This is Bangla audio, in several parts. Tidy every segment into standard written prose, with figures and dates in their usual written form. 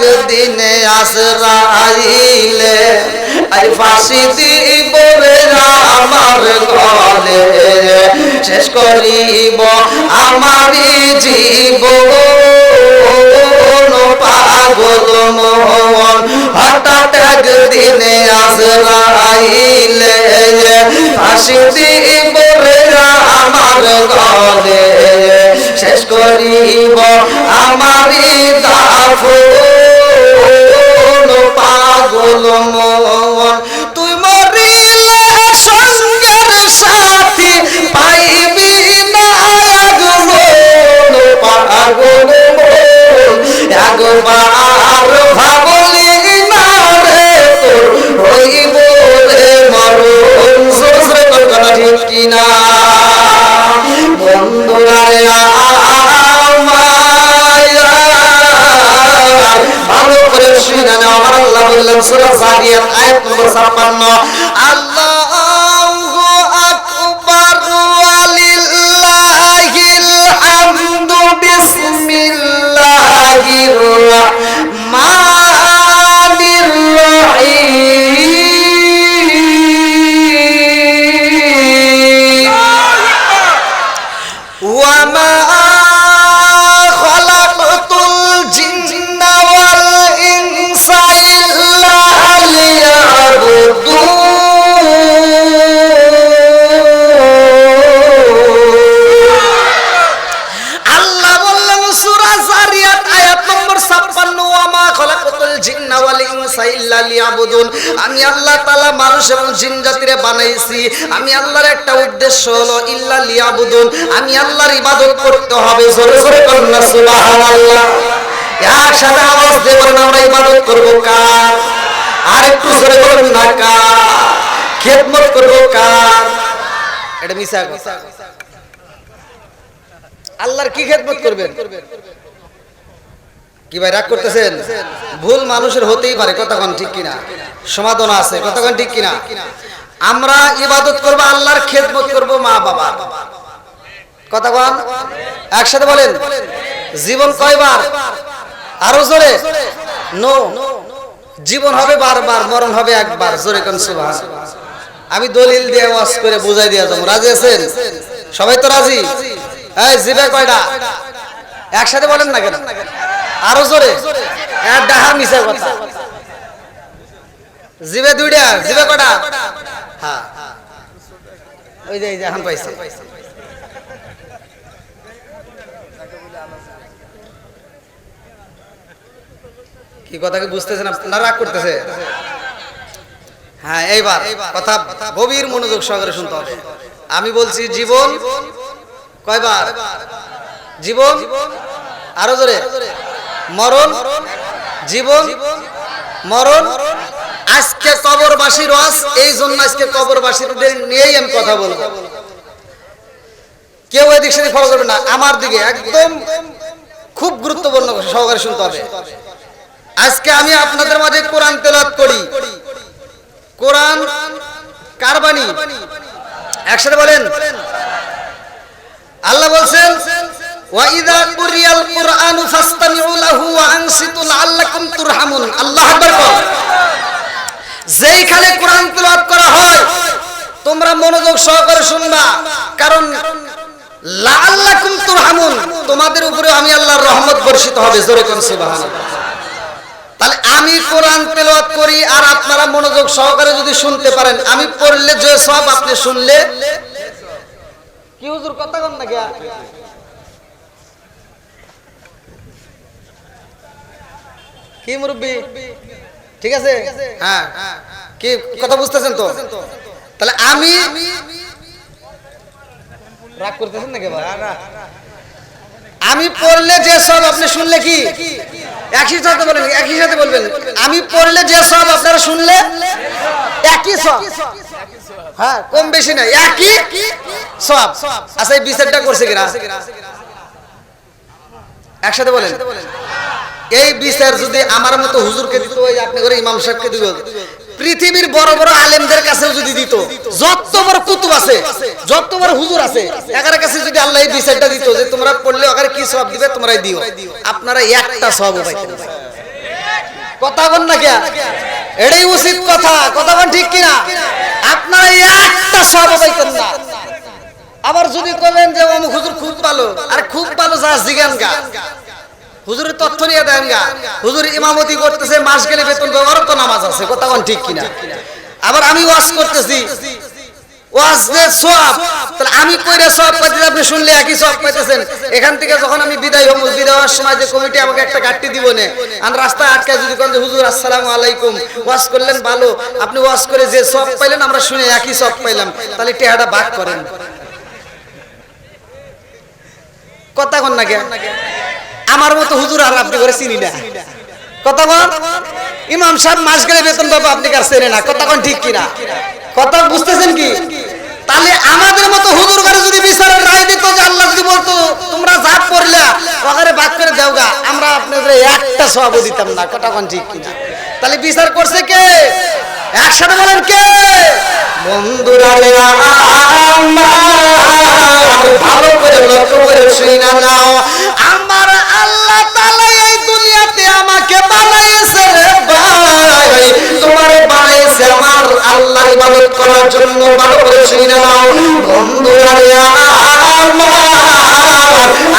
একদিনে আজরাইলে আই ফাঁসি দিব রে আমার গলে শেষ করিব আমারই জীবন পাগল মন হঠাৎ একদিনে আজরাইলে ফাঁসি দিব রে আমার গলে শেষ করিব আমারই দাফন পাগল মন তুই মরিলে সঙ্গের সাথী পাইবি না আগমন পাগল মন একবার ভাবলি না রে তোর হইব রে মরণ সসরে কথা ঠিক কিনা বন্ধুরা ভালো করে শুনে নাও আমার আল্লাহ বললেন সূরা যারিয়াত আয়াত নম্বর 56 আল্লাহু আকবার ওয়ালিল্লাহিল হামদু বিসমিল্লাহির রাহমানির রহিম ওয়া মা আমি আল্লাহ তাআলা মানুষ এবং জিন জাতিরে বানাইছি আমি আল্লাহর একটা উদ্দেশ্য হলো ইল্লা লিয়াবুদুন আমি আল্লাহর ইবাদত করতে হবে জোরে জোরে বলুন না সুবহানাল্লাহ একসাথে আওয়াজ দিয়ে বলুন আমরা ইবাদত করব কার আর একটু জোরে বলুন না কার খেদমত করব কার এটা মিছা কথা আল্লাহর কি খেদমত করবেন কি ভাই রাগ করতেছেন ভুল মানুষের হতেই পারে কতক্ষণ ঠিক কিনা সমাধান আছে কতক্ষণ ঠিক কিনা আমরা ইবাদত করব আল্লাহর খেদমত করব মা বাবা কতক্ষণ একসাথে বলেন জীবন কয়বার আরো জোরে নো জীবন হবে বারবার মরণ হবে একবার জোরে কোন সুবহানাল্লাহ আমি দলিল দিয়ে ওয়াজ করে বুঝাই দিয়া যাব রাজি আছেন সবাই তো রাজি এই জিবে কয়টা একসাথে বলেন না কেন আরো জোরে ডাহা মিছা কথা জিবে দুইটা জিবে কটা হ্যাঁ ওই যে এখন পাইছে কি কথা কি বুঝতেছেন না রাগ করতেছে হ্যাঁ এইবার কথা গভীর মনোযোগ সহকারে শুনতে হবে আমি বলছি জীবন কয়বার জীবন আরো জোরে মরণ জীবন মরণ আজকে কবরবাসী রস এই জন্য আজকে কবরবাসীদের নিয়েই আমি কথা বলবো কেউ এদিক সেদিক ফলো করবে না আমার দিকে একদম খুব গুরুত্বপূর্ণ সহকারে শুনতে হবে আজকে আমি আপনাদের মাঝে কোরআন তেলাওয়াত করি কোরআন কার বাণী একসাথে বলেন আল্লাহ বলছেন ওয়াইদা কুরিয়াল কুরআনু ফাসতামিউ লাহু ওয়া আনসিতু লাআল্লাকুম তুরহামুন আল্লাহু আকবার যেইখানে কোরআন তেলাওয়াত করা হয় তোমরা মনোযোগ সহকারে শুনবা কারণ লাআল্লাকুম তুরহামুন তোমাদের উপরে আমি আল্লাহর রহমত বর্ষিত হবে জোরে কোন সুবহানাল্লাহ তাহলে আমি কোরআন তেলাওয়াত করি আর আপনারা মনোযোগ সহকারে যদি শুনতে পারেন আমি পড়লে যে সওয়াব আপনি শুনলে কি হুজুর কথা কন না গিয়া কি মুরব্বি ঠিক আছে হ্যাঁ কি কথা বুঝতেছেন তো তাহলে আমি রাগ করতেছেন নাকি ভাই আমি পড়লে যে সব আপনি শুনলে কি একই সাথে বলেন একই সাথে বলবেন আমি পড়লে যে সব আপনারা শুনলে একই সব হ্যাঁ কম বেশি না একই সব আচ্ছা এই বিচারটা করছে কিনা একসাথে বলেন এই বিচার যদি আমার মতো হুজুরকে দিত ওই আপনি করে ইমাম সাহেবকে দিত পৃথিবীর বড় বড় আলেমদের কাছেও যদি দিত যত বড় কুতুব আছে যত বড় হুজুর আছে একার কাছে যদি আল্লাহ এই বিচারটা দিত যে তোমরা পড়লে ওখানে কি সওয়াব দিবে তোমরাই দিও আপনারা একটা সওয়াবও পাইতেন কথা বল না কে? এটাই উচিত কথা, কথা বল ঠিক কিনা? আপনারা একটা সওয়াব পাইতেন না। আবার যদি বলেন যে অমুক হুজুর খুব ভালো, আর খুব ভালো যা জিগান গা, হুজুরের তথ্য নিয়ে দেন গা, হুজুর ইমামতি করতেছে মাস গেলে বেতন পাবে, ওর তো নামাজ আছে, কথা বল ঠিক কিনা? আবার আমি ওয়াজ করতেছি, ওয়াজের সওয়াব, তাহলে আমি কইরে সওয়াব পাইতেছি, আপনি শুনলে একই সওয়াব পাইতেছেন। এখান থেকে যখন আমি বিদায় হব, বিদায় হওয়ার সময় যে কমিটি আমাকে একটা গাড়ি দিব না, আর রাস্তায় আটকায় যদি কোন হুজুর আসসালামু আলাইকুম, ওয়াজ করলেন ভালো, আপনি ওয়াজ করে যে সওয়াব পাইলেন আমরা শুনে একই সওয়াব পাইলাম, তাহলে টেহাটা ভাগ করেন। কথা কোন না কে? আমার মতো হুজুর আর আপনি করে চিনি না, কথা বল। ইমাম সাহেব মাস গেলে বেতন পাবো, আপনি কার চেনে না, কথা কোন ঠিক কিনা? কথা বুঝতেছেন কি? তাহলে আমাদের মতো হুজুর করে যদি বিচারের রায় দিত, যে আল্লাহ যদি বলতো তোমরা যা পড়লা ওখানে ভাগ করে দাওগা, আমরা আপনাদের একটা সওয়াব দিতাম না, কথা কোন ঠিক কিনা? তাহলে বিচার করছে কে? একসাথে বলেন কে? বন্ধুরা ভালো করে লক্ষ্য করে শুনে নাও, আমার আল্লাহ তাআলা এই দুনিয়াতে আমাকে বানাইছে রে ভাই, তোমার বানাইছে আমার আল্লাহ ইবাদত করার জন্য। ভালো করে শুনে নাও বন্ধুরা,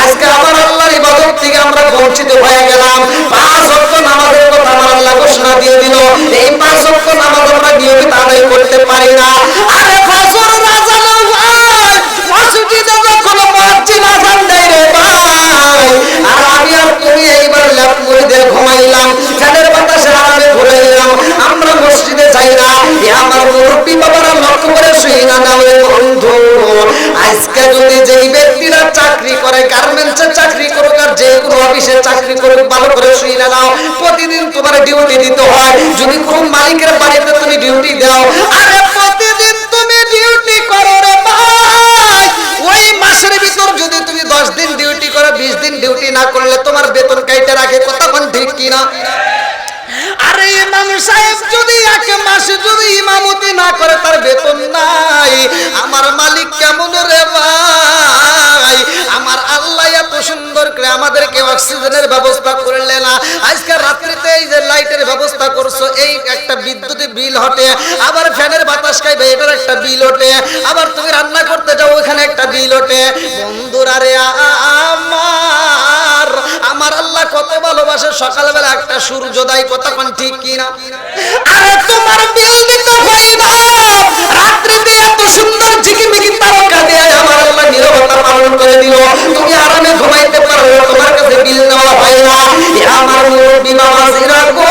আজকে আমার আল্লাহর ইবাদত থেকে আমরা বঞ্চিত হয়ে গেলাম। 5 ওয়াক্ত নামাজের কথা আমার আল্লাহ ঘোষণা দিয়ে দিল, এই 5 ওয়াক্ত নামাজ আমরা নিয়মিত আদায় করতে পারি না। আরে ফজর আযান হয়, মসজিদে যখন মুয়াজ্জিন আযান দেয় রে ভাই, আর আমি আর তুমি এইবার ল্যাপ মুড়ি দিয়ে ঘুমাইলাম, ফ্যানের বাতাসে আরামে ঘুমাইলাম, আমরা মসজিদে যাই না। আমার মুরব্বি বাবারা লক্ষ্য করে শুই না নাও বন্ধু, আজকে যদি যেই ব্যক্তিরা চাকরি করে, গার্মেন্টসে চাকরি করুক আর যে কোনো অফিসে চাকরি করুক, ভালো করে শুই না নাও, প্রতিদিন তোমার ডিউটি দিতে হয়। যদি কোন মালিকের বাড়িতে তুমি ডিউটি দাও, আরে প্রতিদিন তুমি ডিউটি করো রে ভাই, ওই মাসের ভিতর যদি তুমি 10 দিন ডিউটি করো, 20 দিন ডিউটি না করলে তোমার বেতন কাইটা রাখে, কথা কোন ঠিক কিনা? আরে ইমাম সাহেব যদি 1 মাসে যদি ইমামতি না করে, তার বেতন নাই, আমার মালিক কেমন রে ভাই? আমার আল্লাহ এত সুন্দর করে আমাদেরকে অক্সিজেনের ব্যবস্থা করলে না, আজকে রাত্রিতে এই যে লাইটের ব্যবস্থা করছো, এই একটা বিদ্যুতের বিল হটে, আবার ফ্যানের বাতাস খাইবে এটার একটা বিল ওঠে, আবার তুমি রান্না করতে যাও ওখানে একটা বিল ওঠে। বন্ধুরা রে আমার আল্লাহ কত ভালোবাসে, সকালবেলা একটা সূর্যোদয়, কথা কোন ঠিক কিনা? আরে তোমার বিল দিতে হইবা, রাত্রিতে এত সুন্দর ঝিকিমিকি তারকা দিয়ে আমার আল্লাহ নীরবতা পালন করে দিল, তুমি আরামে ঘুমাইতে পারো, তোমার কাছে বিল নেওয়া হয় না। আমার মুরব্বি বাবা জিরা গো,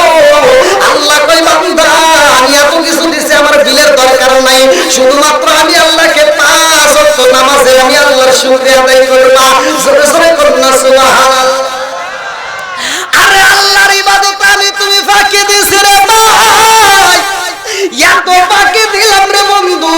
আল্লাহ কই বান্দা আমি এত কিছু দিছি, আমার বিলের দরকার নাই, শুধুমাত্র আমি আল্লাহকে 5 ওয়াক্ত নামাজে আমি আল্লাহর শুকরিয়া আদায় করবা। জোরে জোরে করুন না সুবহানাল্লাহ। আরে আল্লাহর ইবাদত আমি তুমি ফাঁকি দিছ রে ভাই, এত ফাঁকি দিলাম রে বন্ধু,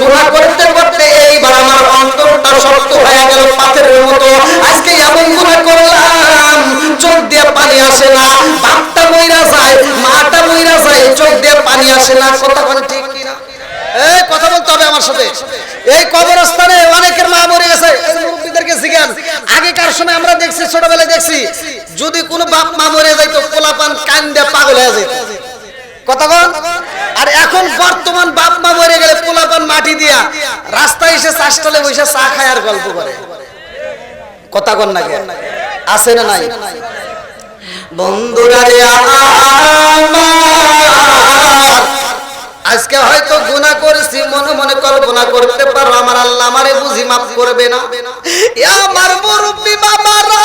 গুনাহ করতে করতে এইবার আমার অন্তরটা শক্ত হয়ে গেল পাথরের মতো। আজকে এমন গুনাহ করলাম, চোখ দিয়ে পানি আসে না, বাপটা মইরা যায়, মাটা মইরা যায়, চোখ দিয়ে পানি আসে না, কথা কোন ঠিক কিনা? এই কথা বলতে হবে আমার সাথে। এই কবরস্থানে অনেকের মা মরে গেছে, মুরব্বিদেরকে জিজ্ঞান, আগেকার সময় আমরা দেখছি, ছোটবেলায় দেখছি, যদি কোনো বাপ মা মরে যাইতো, পোলাপান কান্দে পাগল হয়ে যেত, কথা বল। আর এখন বর্তমান বাপ মা মরে গেলে পোলাপান মাটি দিয়া রাস্তায় এসে চাষতলে বসে চা খায় আর গল্প করে, কথা কন না কে? আছে না নাই? বন্ধুরা রে আজকে হয়তো গুনাহ করেছি, মনে মনে কল্পনা করতে পারো আমার আল্লাহ আমারে বুঝি মাফ করবে না। আমার মুরব্বি বাবারা,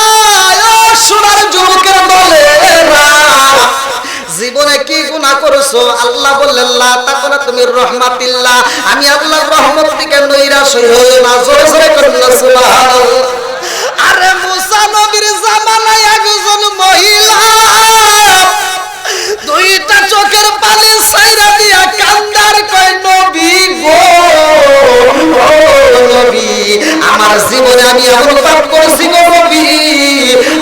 সোনার যুবকের দলেরা, জীবনে কি গুনাহ করেছো? আল্লাহ বললেন লা তাকুনা তুমি রহমাতিল্লাহ, আমি আল্লাহর রহমত থেকে নৈরাশ হইও না। জোরে জোরে করুন না সুবহানাল্লাহ। আরে মুসা নবীর জামানায় একজন মহিলা 2টা চোখের পানি ছাইরা দিয়া কান্দার কয়, নবী গো, নবী আমার জীবনে আমি এমন পাপ করেছি গো নবী,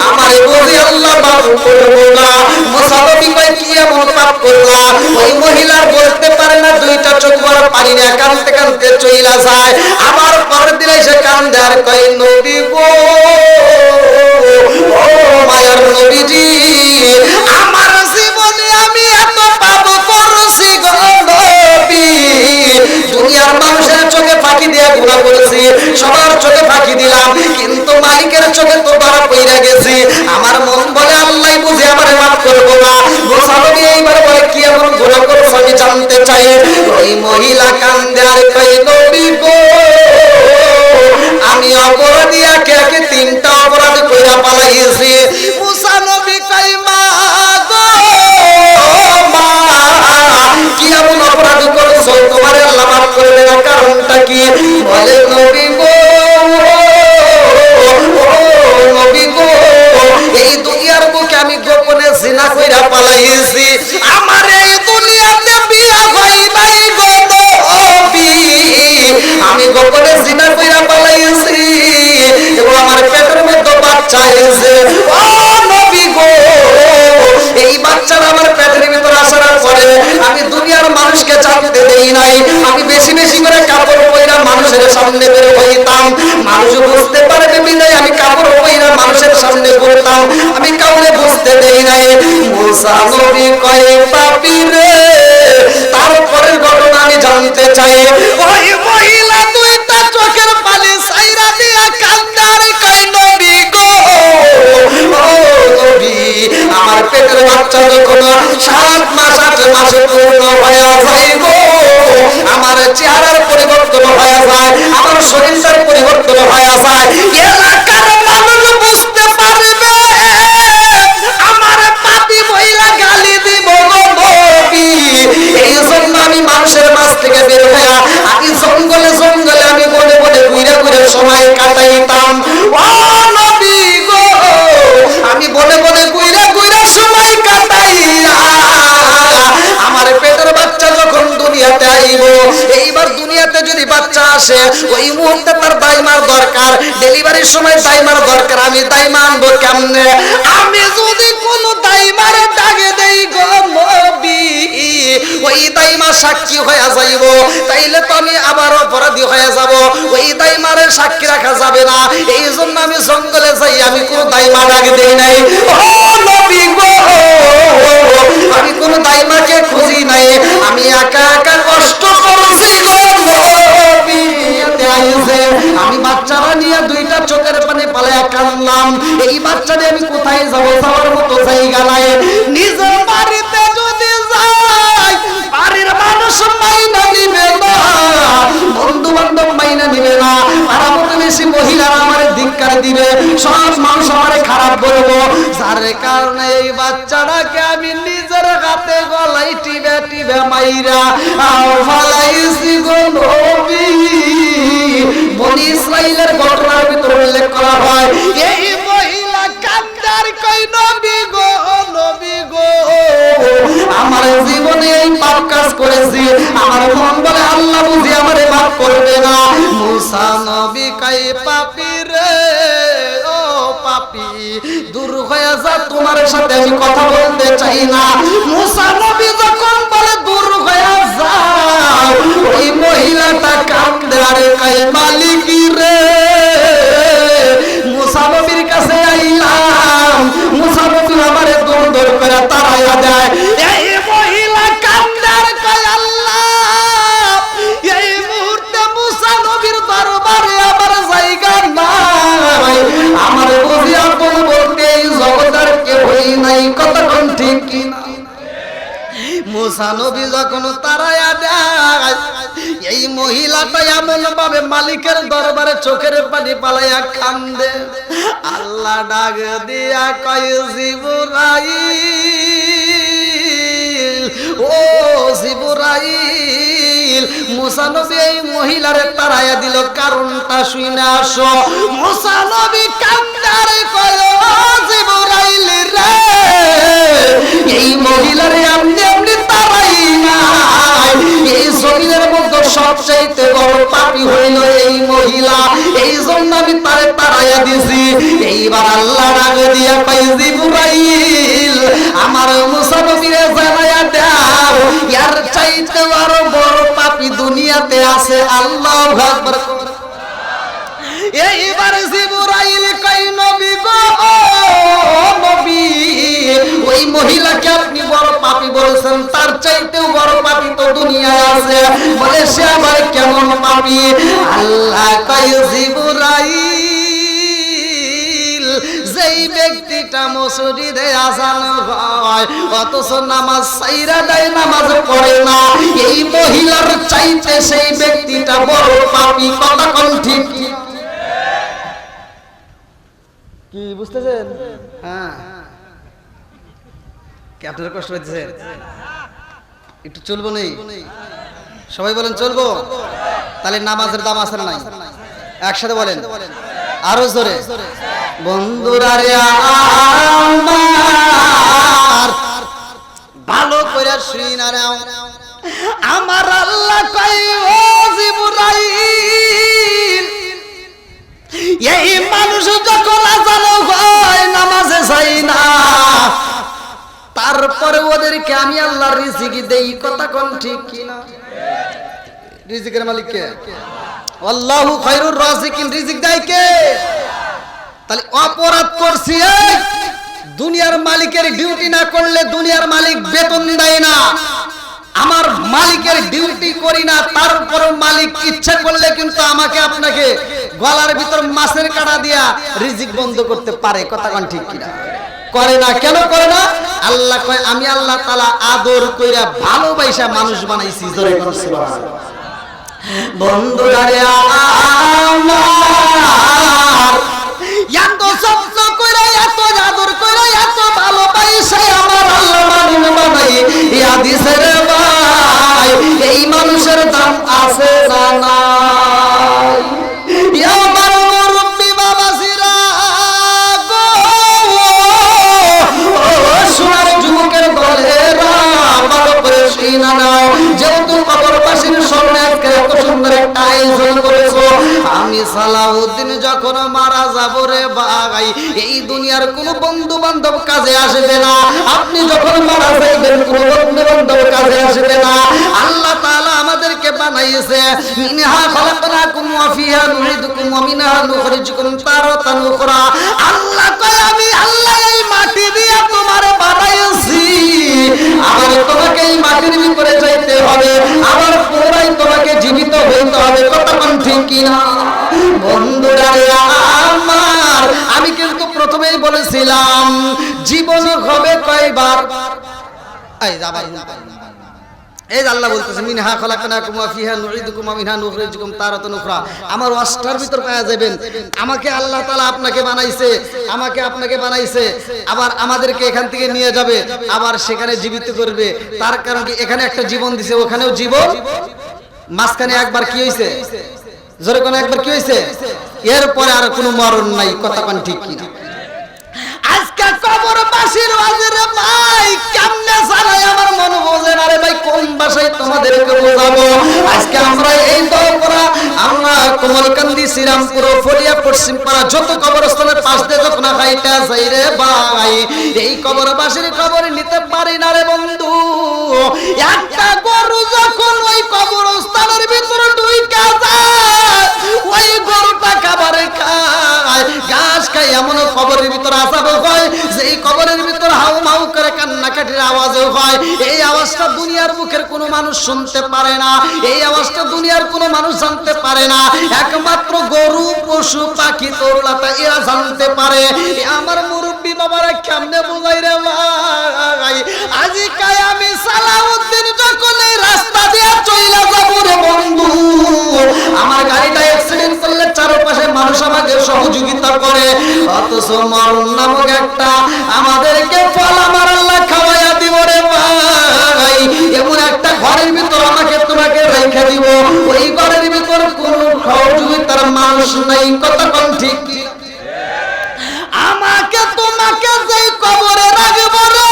আমার বুঝি আল্লাহ মাফ করবে না। মুসা নবী কয়, কি এমন পাপ করলাম? ওই মহিলার বলতে পারে না, 2টা চোখ বড় পানি না, কাঁদতে কাঁদতে চইলা যায়। আমার পরের দিন এসে কান্দে আর কয়, নবী গো, ও মায়ার নবীজি, আমার জীবন মহিলা কান্দে আর কই নবী গো আমি অপরাধী একে একে 3টা অপরাধ কইরা পালাইছি। মুসা নবী কই মা গো মা কি এমন অপরাধ করছো তোমার আল্লাহ মাফ করবে না, কারণটা কি? বলে নবী গো নবী গো এই দুনিয়ার বুকে আমি গোপনে জিনা কইরা পালাইছি, আমার এই দুনিয়াতে বিয়া হয় নাই গো নবী, আমি গোপনে জিনা কইরা পালাইছি এবং আমার পেটের মধ্যে বাচ্চা এসে ও নবী গো এই বাচ্চাটা আমার পেটের ভিতর আসার পরে আমি দুনিয়ার মানুষকে জানতে দেই নাই, আমি বেশি বেশি করে কাপড় পয়রা মানুষের সামনে বের হইতাম, মানুষ বুঝতে পারবে বিদায় আমি কাপড় পয়রা মানুষের সামনে বলতাম, আমি কাউকে বুঝতে দেই নাই। মুসা নবী কয় পাপী রে, তারপরের ঘটনা আমি জানতে চাই। ওই মহিলা 2টা চোখের পানি সাইরা দিয়া কান্দার কয় নবী গো ও নবী আমার পেটের বাচ্চা যখন 7 মাস 8 মাসে পূর্ণ হয়ে যায় গো আমার চেহারার পরিবর্তন হয়ে যায়, আমার শরীরের পরিবর্তন হয়ে যায়, এলাকার মানুষ বুঝতে পারবে আমার পাপী মহিলা গালি দিব গো নবী। এই জন্য আমি মানুষের মাঝ থেকে বের হয়ে আমি জঙ্গলে জঙ্গলে আমি বলে বলে ঘুরে ঘুরে সময় কাটাইতাম। ও নবী গো আমি বলে বলে ঘুরে ঘুরে সময় কাটাইয়া আমার পেটের বাচ্চা যখন দুনিয়াতে আইব, এইবার দুনিয়াতে যদি বাচ্চা আসে ওই মুহূর্তে তার দাইমার দরকার, ডেলিভারির সময় দাইমার দরকার, আমি দাইমা আনবো কেমনে? আমি যদি কোন দাইমারে ডাকে দেই গো নবী ওই দাইমা সাক্ষী হয়ে যাইব, তাইলে তো আমি আবার অপরাধী হয়ে যাব, ওই দাইমারে সাক্ষী রাখা যাবে না, এই জন্য আমি জঙ্গলে যাই আমি কোন দাইমা ডাকে দেই নাই। ও নবী গো আমি কোন দাইমাকে খুঁজি নাই, আমি একা একা কষ্ট করছি গো নবী। আমি বাচ্চারা নিয়ে 2টা চোখের পানি পালায়া কান্নাম, এই বাচ্চাদের আমি কোথায় যাব, যাওয়ার মতো জায়গা নাই, নিজের বাড়িতে যদি যাই বাড়ির মানুষ মাইনা নিবে না, বন্ধু বান্ধব মাইনা নিবে না, পাড়া প্রতিবেশী মহিলারা আমার ধিক্কার দিবে, সব মানুষ আমার খারাপ বলবো, যার কারণে এই বাচ্চাটাকে আমি নিজের হাতে গলায় টিবে টিবে মাইরা ফালাইছি গো নবী। বনি ইসরাইলের ঘটনার ভিতরে উল্লেখ করা হয় এই মহিলা কান্দার কই নবী গো নবী গো আমার জীবনে এই পাপ কাজ করেছি, আমার মন বলে আল্লাহ বুঝি আমারে মাফ করবে না। মুসা নবী কই পাপী রে ও পাপী দূর হয়ে যা, তোমার সাথে আমি কথা বলতে চাই না। মুসা নবী যখন বলে দূর হয়ে যাও, ওই মহিলাটা কান্দে আরে কই মালিক রে মুসা নবীর কাছে আইলাম, মুসা নবী আমারে দূর দূর করে তাড়াইয়া দেয়, এই মহিলা কান্দে আর কই আল্লাহ এই মুহূর্তে মুসা নবীর দরবারে আমার জায়গা নাই, আমার বুঝি আপন বলতে এই জগতের কেউই নাই, কতক্ষণ ঠিক কিনা? মুসা নবী যখন তাড়াইয়া দেয় এই মহিলাটা এমন ভাবে মালিকের দরবারে চোখের পানি পালাইয়া কান্দে, আল্লাহ ডাক দিয়া কয় জিবরাইল ও জিবরাইল, মুসা নবী এই মহিলারে তাড়াইয়া দিল, কারণটা শুনে আসো। মুসা নবী কান্দারে কয় ও জিবরাইল রে এই মহিলারে আপনি আপনি তাড়াই নাই, এই জমিনের মধ্যে সবচাইতে বড় পাপী হইল এই মহিলা, এই জন্য আমি তারে তাড়াইয়া দিছি। এইবার আল্লাহ ডাক দিয়া কয় জিবরাইল আমার মুসা নবীরে জানাইয়া দাও এর চাইতে আরো বড় পাপী দুনিয়াতে আছে। আল্লাহু আকবার। এইবার জিবরাইল কয় নবী গো নবী ওই মহিলাকে আপনি বড় পাপী বলছেন, তার চাইতেও বড় পাপী তো দুনিয়ায় আছে, বলে সে আবার কেমন পাপী? আল্লাহ কয় জিবরাইল যেই ব্যক্তিটা মসজিদে আযান হয় অথচ নামাজ ছাইরা দেয়, নামাজ পড়ে না, এই মহিলার চাইতে সেই ব্যক্তিটা বড় পাপী। কথা কোন ঠিক কি বুঝতেছেন? হ্যাঁ, কি আপনারা কষ্ট পাইতেছেন? একটু চলবো নেই? সবাই বলেন চলবো। তাহলে নামাজের দাম আছে না নাই? একসাথে বলেন আরো জোরে। বন্ধুরা রে আমার ভালো করে শুইনা রে, আমার আল্লাহ কয় ও জিবরাইল, এই মানুষ যখন আযান হয় নামাজে যায় না, তারপরে ওদেরকে আমি আল্লাহ রিজিক দেই। কথা কোন ঠিক কিনা? রিজিকের মালিক কে? আল্লাহু খায়রুর রাজিকিন। রিজিক দেয় কে? তাহলে অপরাধ করছি, দুনিয়ার মালিকের ডিউটি না করলে দুনিয়ার মালিক বেতন দেয় না, আমার মালিকের ডিউটি করি না, তারপর মালিক ইচ্ছা করলে কিন্তু আমাকে আপনাকে গলার ভিতর মাছের কাঁটা দিয়া রিজিক বন্ধ করতে পারে। কথা কোন ঠিক কিনা? করে না। কেন করে না? আল্লাহ কয় আমি আল্লাহ তাআলা আদর কইরা ভালোবাসা মানুষ বানাইছি। জোরে বলুন সুবহানাল্লাহ। বন্ধুরা রে আমার এত যত্ন কইরা, এত আদর কইরা, এত ভালোবাসা আমার আল্লাহ মানুষ বানাই। এই হাদিসের ভাই এই মানুষের দাম আছে না নাই? আমার মুরব্বি বাবাজিরা গো, সোনার যুবকের দলেরা ভালো করে শুনে নাও। যেহেতু কবরবাসীর সামনে এত সুন্দর একটা আয়োজন করেছো, আমি সালাউদ্দিন যখন মারা যাব রে ভাই, এই দুনিয়ার কোনো বন্ধু বান্ধব কাজে আসবে না। আপনি যখন মারা যাইবেন কোনো বন্ধু বান্ধব কাজে আসবে না। আল্লাহ তাআলা আমাদেরকে বানাইছে, মিনহা খালাকনাকুম ওয়া ফিহা নুঈদুকুম ওয়া মিনহা নুখরিজুকুম তারাতান উখরা। আল্লাহ কয় আমি আল্লাহ এই মাটি দিয়ে তোমারে বানাইছি, আবার তোমাকে এই মাটির ভিতরে যাইতে হবে, আবার পুনরায় তোমাকে জীবিত হইতে হবে। কথা কোন ঠিক কিনা? বন্ধুরা আমার আমি কিন্তু প্রথমেই বলেছিলাম জীবন হবে কয়বার? এই যাবার এই যে আল্লাহ বলতেছে মিনহা খালাকনাকুম ওয়া ফিহা নুঈদুকুম ওয়া মিনহা নুখরিজুকুম তারাতান উখরা। আমার ওয়াজটার ভিতর পাওয়া যাবেন আমাকে আল্লাহ তাআলা আপনাকে বানাইছে, আমাকে আপনাকে বানাইছে, আবার আমাদেরকে এখান থেকে নিয়ে যাবে, আবার সেখানে জীবিত করবে। তার কারণ কি? এখানে একটা জীবন দিছে, ওখানেও জীবন। মাঝখানে একবার কি হইছে? জোরে কোন একবার কি হইছে? এরপরে আর কোনো মরণ নাই। কথা কোন ঠিক কিনা? আজকে কবরবাসীর ওয়াজের ভাই কেমনে জানাই আমার মন বোঝে না রে ভাই, কোন ভাষায় তোমাদেরকে বোঝাবো? আজকে আমরা এই দলপরা, আমরা কোমলকান্দি, শ্রীরামপুর, ফলিয়া, পশ্চিমপাড়া যত কবরস্থানের পাশ দিয়ে যখন হাইটা যাই রে ভাই, এই কবরবাসীর খবর নিতে পারি না রে বন্ধু। একটা গরু যখন ওই কবরস্থানের ভিতরে ঢুইকা যায়, ওই গরুটা খাবার খায়, ঘাস খায়, এমন কবরের ভিতরে আসাবো হয় যে এই কবরের ভিতর হাউ মাউ করে কান্নাকাটির আওয়াজও হয়। এই আওয়াজটা দুনিয়ার মুখের কোনো মানুষ শুনতে পারে না, এই আওয়াজটা দুনিয়ার কোনো মানুষ জানতে পারে না, একমাত্র গরু, পশু, পাখি, তরুলাটা এরা জানতে পারে। আমার মুরব্বী বাবারা কেমনে বোঝাই রে ভাই? আজকে আমি সালাউদ্দিন যখন এই রাস্তা দিয়ে চইলা যাবো রে বন্ধু, আমার গাড়িটা অ্যাক্সিডেন্ট করলে চারপাশে মানুষ আমাকে সহযোগিতা করে, অথচ মরণ নামক একটা আমাদেরকে ফল আমার আল্লাহ খাওয়াইয়া দিব রে ভাই। এমন একটা ঘরের ভিতর আমাকে তোমাকে রেখে দিব, ওই ঘরের ভিতর কোনো সহযোগিতার মানুষ নাই। কথা কোন ঠিক? আমাকে তোমাকে যেই কবরে রাখবো রে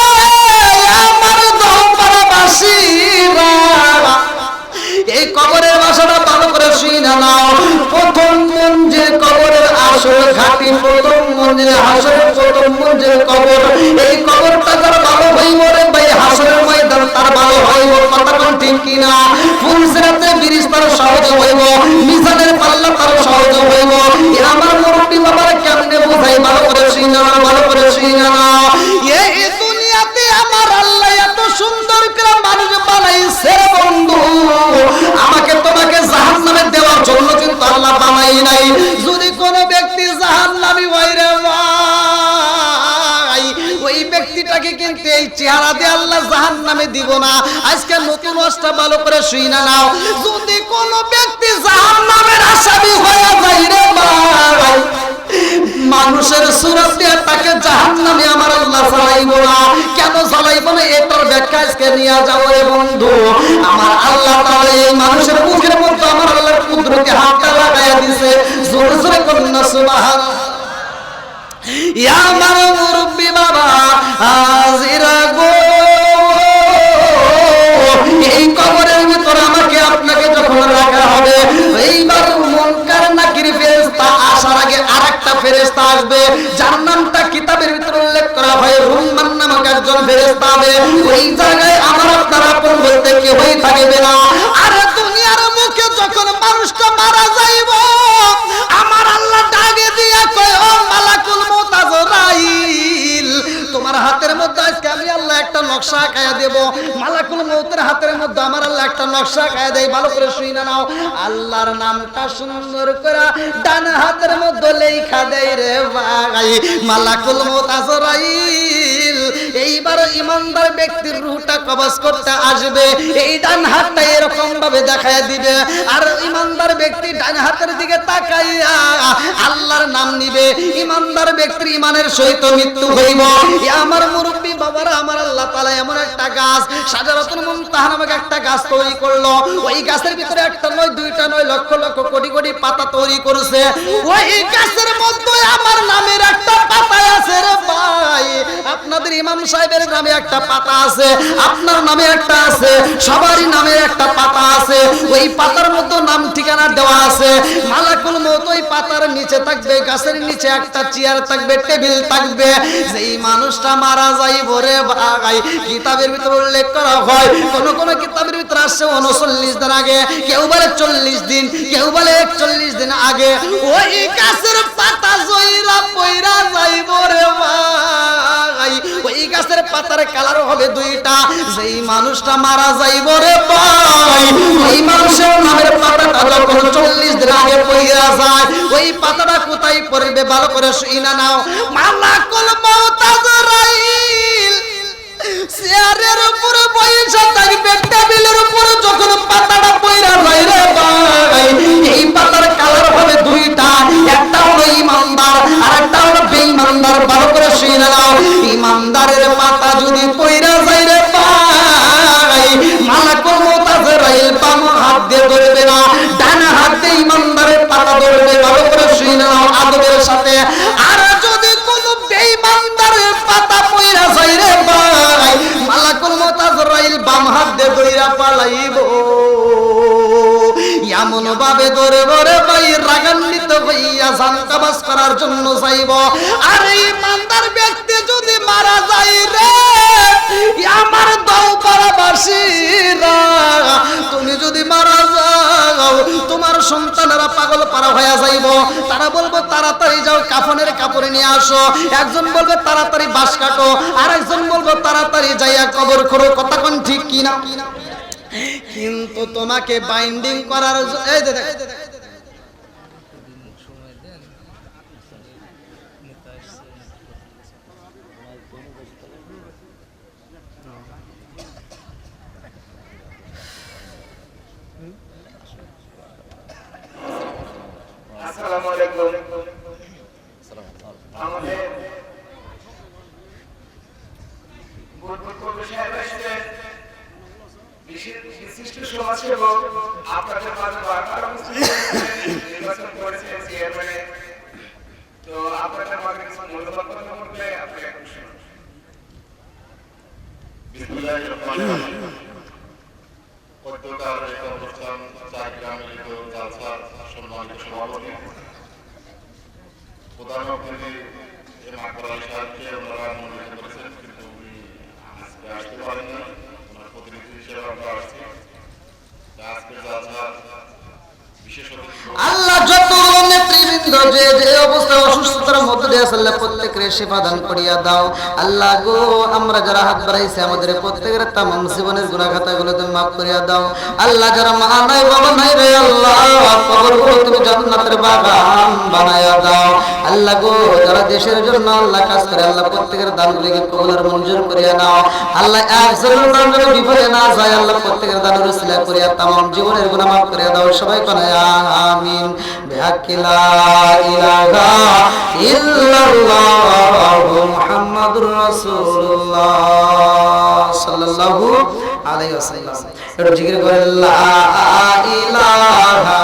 আমার দলপাড়াবাসীরা, এই কবরের বাসাটা ভালো করে শুনে নাও। প্রথম মঞ্জিল কবরের আসল ঘাটি, প্রথম মঞ্জিল হাসরের প্রথম মঞ্জিল কবর। এই কবরটা যার ভালো হইব রে ভাই, হাসরের ময়দান তার ভালো হইব। কথা কোন ঠিক কিনা? ফুলসিরাতে ব্রিজ তার সহজ হইব, মিজানের পাল্লা তার সহজ হইব। আমার মুরব্বী বাবারা কেমনে বোঝাই? ভালো করে শুনে নাও, ভালো করে শুনে নাও। এই দুনিয়াতে আমার আল্লাহ এত সুন্দর করে মানুষ বানাইছে বন্ধু, আমাকে তোমাকে জাহান্নামে দেওয়ার জন্য কিন্তু আল্লাহ বানাই নাই। যদি কোনো ব্যক্তি জাহান্নামী হয় রে ভাই, ব্যক্তিটাকে কিন্তু এই চেহারা দিয়ে আল্লাহ জাহান্নামে দিব না। আজকে নতুন ওয়াজটা ভালো করে শুই না নাও, যদি কোন ব্যক্তি জাহান্নামের আসামি হয়ে যায় রে ভাই, মানুষের সুরত দিয়ে তাকে জাহান্নামে আমার আল্লাহ জ্বালাইব না। কেন জ্বালাইব না এটার ব্যাখ্যা আজকে নিয়ে যাও রে বন্ধু। আমার আল্লাহ তাআলা এই মানুষের মুখের মধ্যে আমার আল্লাহর কুদরতে হাতটা লাগাইয়া দিয়েছে। জোরে জোরে করুন না সুবহানাল্লাহ। ইয়া আমার মুরব্বি বাবা হাজিরা গো, এই কবরের ভিতর আমাকে আপনাকে যখন রাখা হবে, এইবার মুনকার নাকির ফেরেশতা আসার আগে আরেকটা ফেরেশতা আসবে, যার নামটা কিতাবের ভিতরে উল্লেখ করা হয় রুম্মান নামক একজন ফেরেশতা হবে। ওই জায়গায় আমার আপনার আপন বলতে কেউই থাকবে না। আর দুনিয়ার মুখে যখন মানুষটা মারা যাইব, আমার আল্লাহ ডাকে দিয়ে কয়, ও মালাকুল মউত আজরাইল, তোমার হাতের মধ্যে আজকে আমি আল্লাহ একটা নকশা আঁকায়া দেব। মালাকুল মউতের হাতের মধ্যে আমার আল্লাহ একটা নকশা আঁকায়া দেয়। ভালো করে শুই না নাও, আল্লাহর নামটা সুন্দর করে ডান হাতের মধ্যে লেখা দেয় রে ভাই, মালাকুল মউত আজরাইল। এইবার ইমানদার ব্যক্তির রূহটা কবজ করতে আসবে, এই ডান হাতটা এরকম ভাবে দেখায় দিবে, আর ইমানদার ব্যক্তি ডান হাতের দিকে তাকাইয়া আল্লাহর নাম নিবে। ইমানদার ব্যক্তির ইমানের সহিত মৃত্যু হইব। আমার মুরব্বী বাবারা, আমার আল্লাহ তাআলা এমন একটা গাছ শাজারাতুল মুনতাহা নামক একটা গাছ তৈরি করলো। ওই গাছের ভিতরে একটা নয়, দুইটা নয়, লক্ষ লক্ষ কোটি কোটি পাতা তৈরি করেছে। ওই গাছের মধ্যে আমার নামের একটা পাতা আছে রে ভাই। আপনাদের ইমাম সাহেবের নামে একটা পাতা আছে, আপনার নামে একটা আছে, সবারই নামে একটা পাতা আছে। ওই পাতার মধ্যে নাম ঠিকানা দেওয়া আছে। মালাকুল মউত ওই পাতার নিচে থাকবে, গাছের নিচে একটা চেয়ার থাকবে, টেবিল থাকবে। যেই মানুষটা মারা যাইব রে ভাই, কিতাবের ভিতরে উল্লেখ করা হয়, কোন কোন কিতাবের ভিতরে আসছে 39 দিন আগে, কেউ বলে 40 দিন, কেউ বলে 41 দিন আগে ওই গাছের পাতা জইরা পইরা যাইব রে ভাই। ওই গাছের পাতার কালার হবে দুইটা। যেই মানুষটা মারা যাইব রে ভাই, ওই মানুষের নামের পাতাটা যখন 40 দিন আগে পইরা যায়, ওই পাতাটা কোথায় পড়বে ভালো করে শুই না নাও, মালাকুল মউত আজরাইল চেয়ারের উপরে বসে থাকবে, টেবিলের উপরে যখন পাতাটা পইরা যায় রে ভাই, এই পাতার কালার হবে দুইটা, একটা হলো ইমানদার আর একটা হলো বেঈমানদার। ভালো করে শুই না নাও, ইমানদারের পাতা যদি পইরা যায় রে ভাই, মালাকুল মউত আজরাইল বাম হাত দিয়ে ধরবে না, ডান হাত দিয়ে ইমানদারের পাতা ধরবে। ভালো করে শুই না নাও আদবের সাথে। আর যদি কোনো বেঈমানদারের পাতা পইরা যায় রে ভাই, মালাকুল মউত আজরাইল বাম হাত দিয়ে ধইরা পালাইব। এমন ভাবে ধরব রে ভাই, রাগান্বিত হইয়া জান কবজ করার জন্য যাইব। আর ইমানদার ব্যক্তি যদি মারা যায় রে, আমার দৌপাড়াবাসীরা, তুমি যদি মারা যাও, তোমার সন্তানেরা পাগল পারা হয়ে যাইব। তারা বলবো তাড়াতাড়ি যাও কাফনের কাপড় নিয়ে আসো, একজন বলবে তাড়াতাড়ি বাঁশ কাটো, আর একজন বলবো তাড়াতাড়ি যাইয়া কবর করো। কথা কোন ঠিক কিনা? কিন্তু তোমাকে বাইন্ডিং করার এই যে আসসালামু আলাইকুম। আমাদের বিশিষ্ট সমাজসেবক আপনাদের মাঝে বারবার নির্বাচন করেছেন চেয়ারম্যানে, তো আপনাদের মাঝে কিছু মূল্যবান কথা বললে আপনি এখন শুনুন। বিসমিল্লাহির রহমানির রহিম। পদ্মকার এক অনুষ্ঠান চাকরি মিলিত জালসার সম্মানিত সভাপতি প্রধান অতিথি মাকবুল সাহেবকে ওনারা মনোনীত করেছেন, কিন্তু উনি আজকে আসতে পারেন না, ওনার প্রতিনিধি হিসেবে আমরা আসছি। আজকের জালসার বিশেষ অতিথি আল্লাহ যতগুলো নেতৃবৃন্দ যে যে অবস্থায় অসুস্থতার মধ্যে দিয়ে আছে, আল্লাহ প্রত্যেকের সেবা দান করিয়া দাও। আল্লাহ গো, আমরা যারা হাত বাড়াইছি আমাদের প্রত্যেকের তামাম জীবনের গুনাহ খাতাগুলো তুমি মাফ করিয়া দাও। আল্লাহ যারা মা নাই বাবা নাই রে আল্লাহ, কবরগুলো তুমি জান্নাতের বাগান বানায়া দাও। আল্লাহ গো যারা দেশের জন্য আল্লাহ কাজ করে আল্লাহ প্রত্যেকের দানগুলিকে কবুল আর মঞ্জুর করিয়া নাও আল্লাহ একজনের দান যেন বিফলে না যায় আল্লাহ প্রত্যেকের দানের উসিলা করিয়া তামাম জীবনের গুনাহ মাফ করিয়া দাও সবাই কোন আমিন বিহাক্কি লা ইলাহা ইল্লাল্লাহু মুহাম্মাদুর রাসূলুল্লাহ সাল্লাল্লাহু আলাইহি ওয়াসাল্লাম একটু জিকির করে লা ইলাহা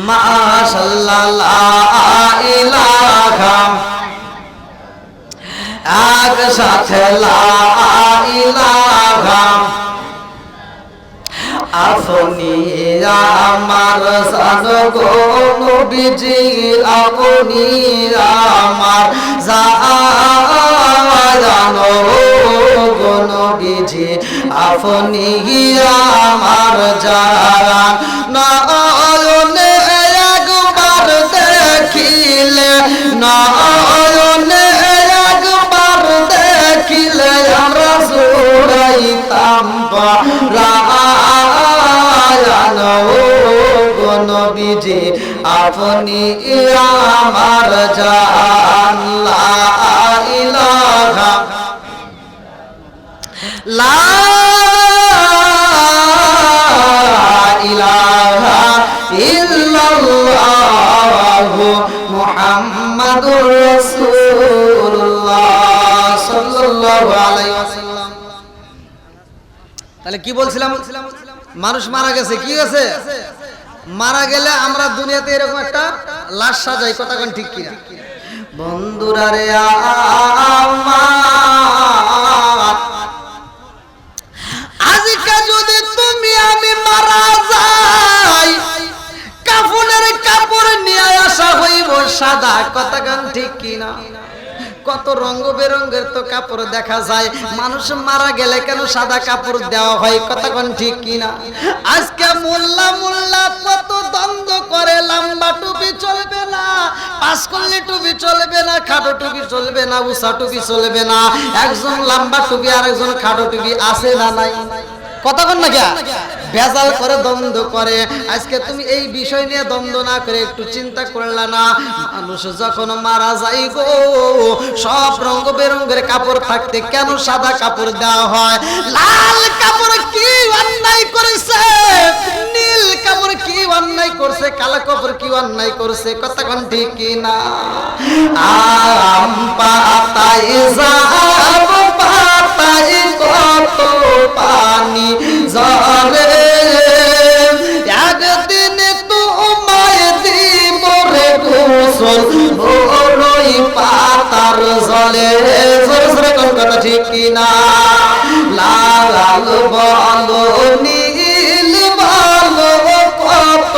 মাশাআল্লাহ লা ইলাহা এক সাথে লা ইলাহা আপনি আমার সানগো নবীজি আপনি আমার জানো গো নবীজি আপনি আমার জান নয়নে একবার দেখিলে নয়নে একবার দেখিলে আমরা জুড়াইতাম পরায়ণ গো নবীজি আপনি আমার জান লা ইলাহা লা ইলাহা ইল্লাল্লাহু মুহাম্মাদুর রাসূলুল্লাহ সাল্লাল্লাহু আলাইহি ওয়াসাল্লাম। তাহলে কি বলছিলাম মানুষ মারা গেছে কি গেছে মারা গেলে আমরা দুনিয়াতে এরকম একটা লাশ সাজাই কথা কোন ঠিক কিনা বন্ধুরা রে আমার আজকে যদি তুমি আমি মারা যাই কাফনের কাপড় নিয়ে আসা হইব সাদা কথা কোন ঠিক কিনা কত রঙ বেরঙের তো কাপড় দেখা যায় মানুষ মারা গেলে কেন সাদা কাপড় দেওয়া হয় কথা কোন ঠিক কিনা আজকে মোল্লা মোল্লা কত দ্বন্দ্ব করে লম্বা টুপি চলবে না পাঁচ কল্লি টুপি চলবে না খাটো টুপি চলবে না উষা টুপি চলবে না একজন লম্বা টুপি আর একজন খাটো টুপি আছে না নাই কথা কোন না কে ভেজাল করে দ্বন্দ্ব করে আজকে তুমি এই বিষয় নিয়ে দ্বন্দ্ব না করে একটু চিন্তা করলা না মানুষ যখন মারা যায় গো সব রঙ বেরঙের কাপড় থাকতে কেন সাদা কাপড় দেওয়া হয় লাল কাপড় কি অন্যায় করেছে নীল কাপড় কি অন্যায় করছে কালো কাপড় কি অন্যায় করছে কথা কোন ঠিক কি না আম পাতায় যাব পাতায় কত পানি জলে একদিন তোমায় দিব রে গোসল বড়ই পাতার জলে জোরে জোরে কোন কথা ঠিক কিনা লাল বলো নীল বলো কত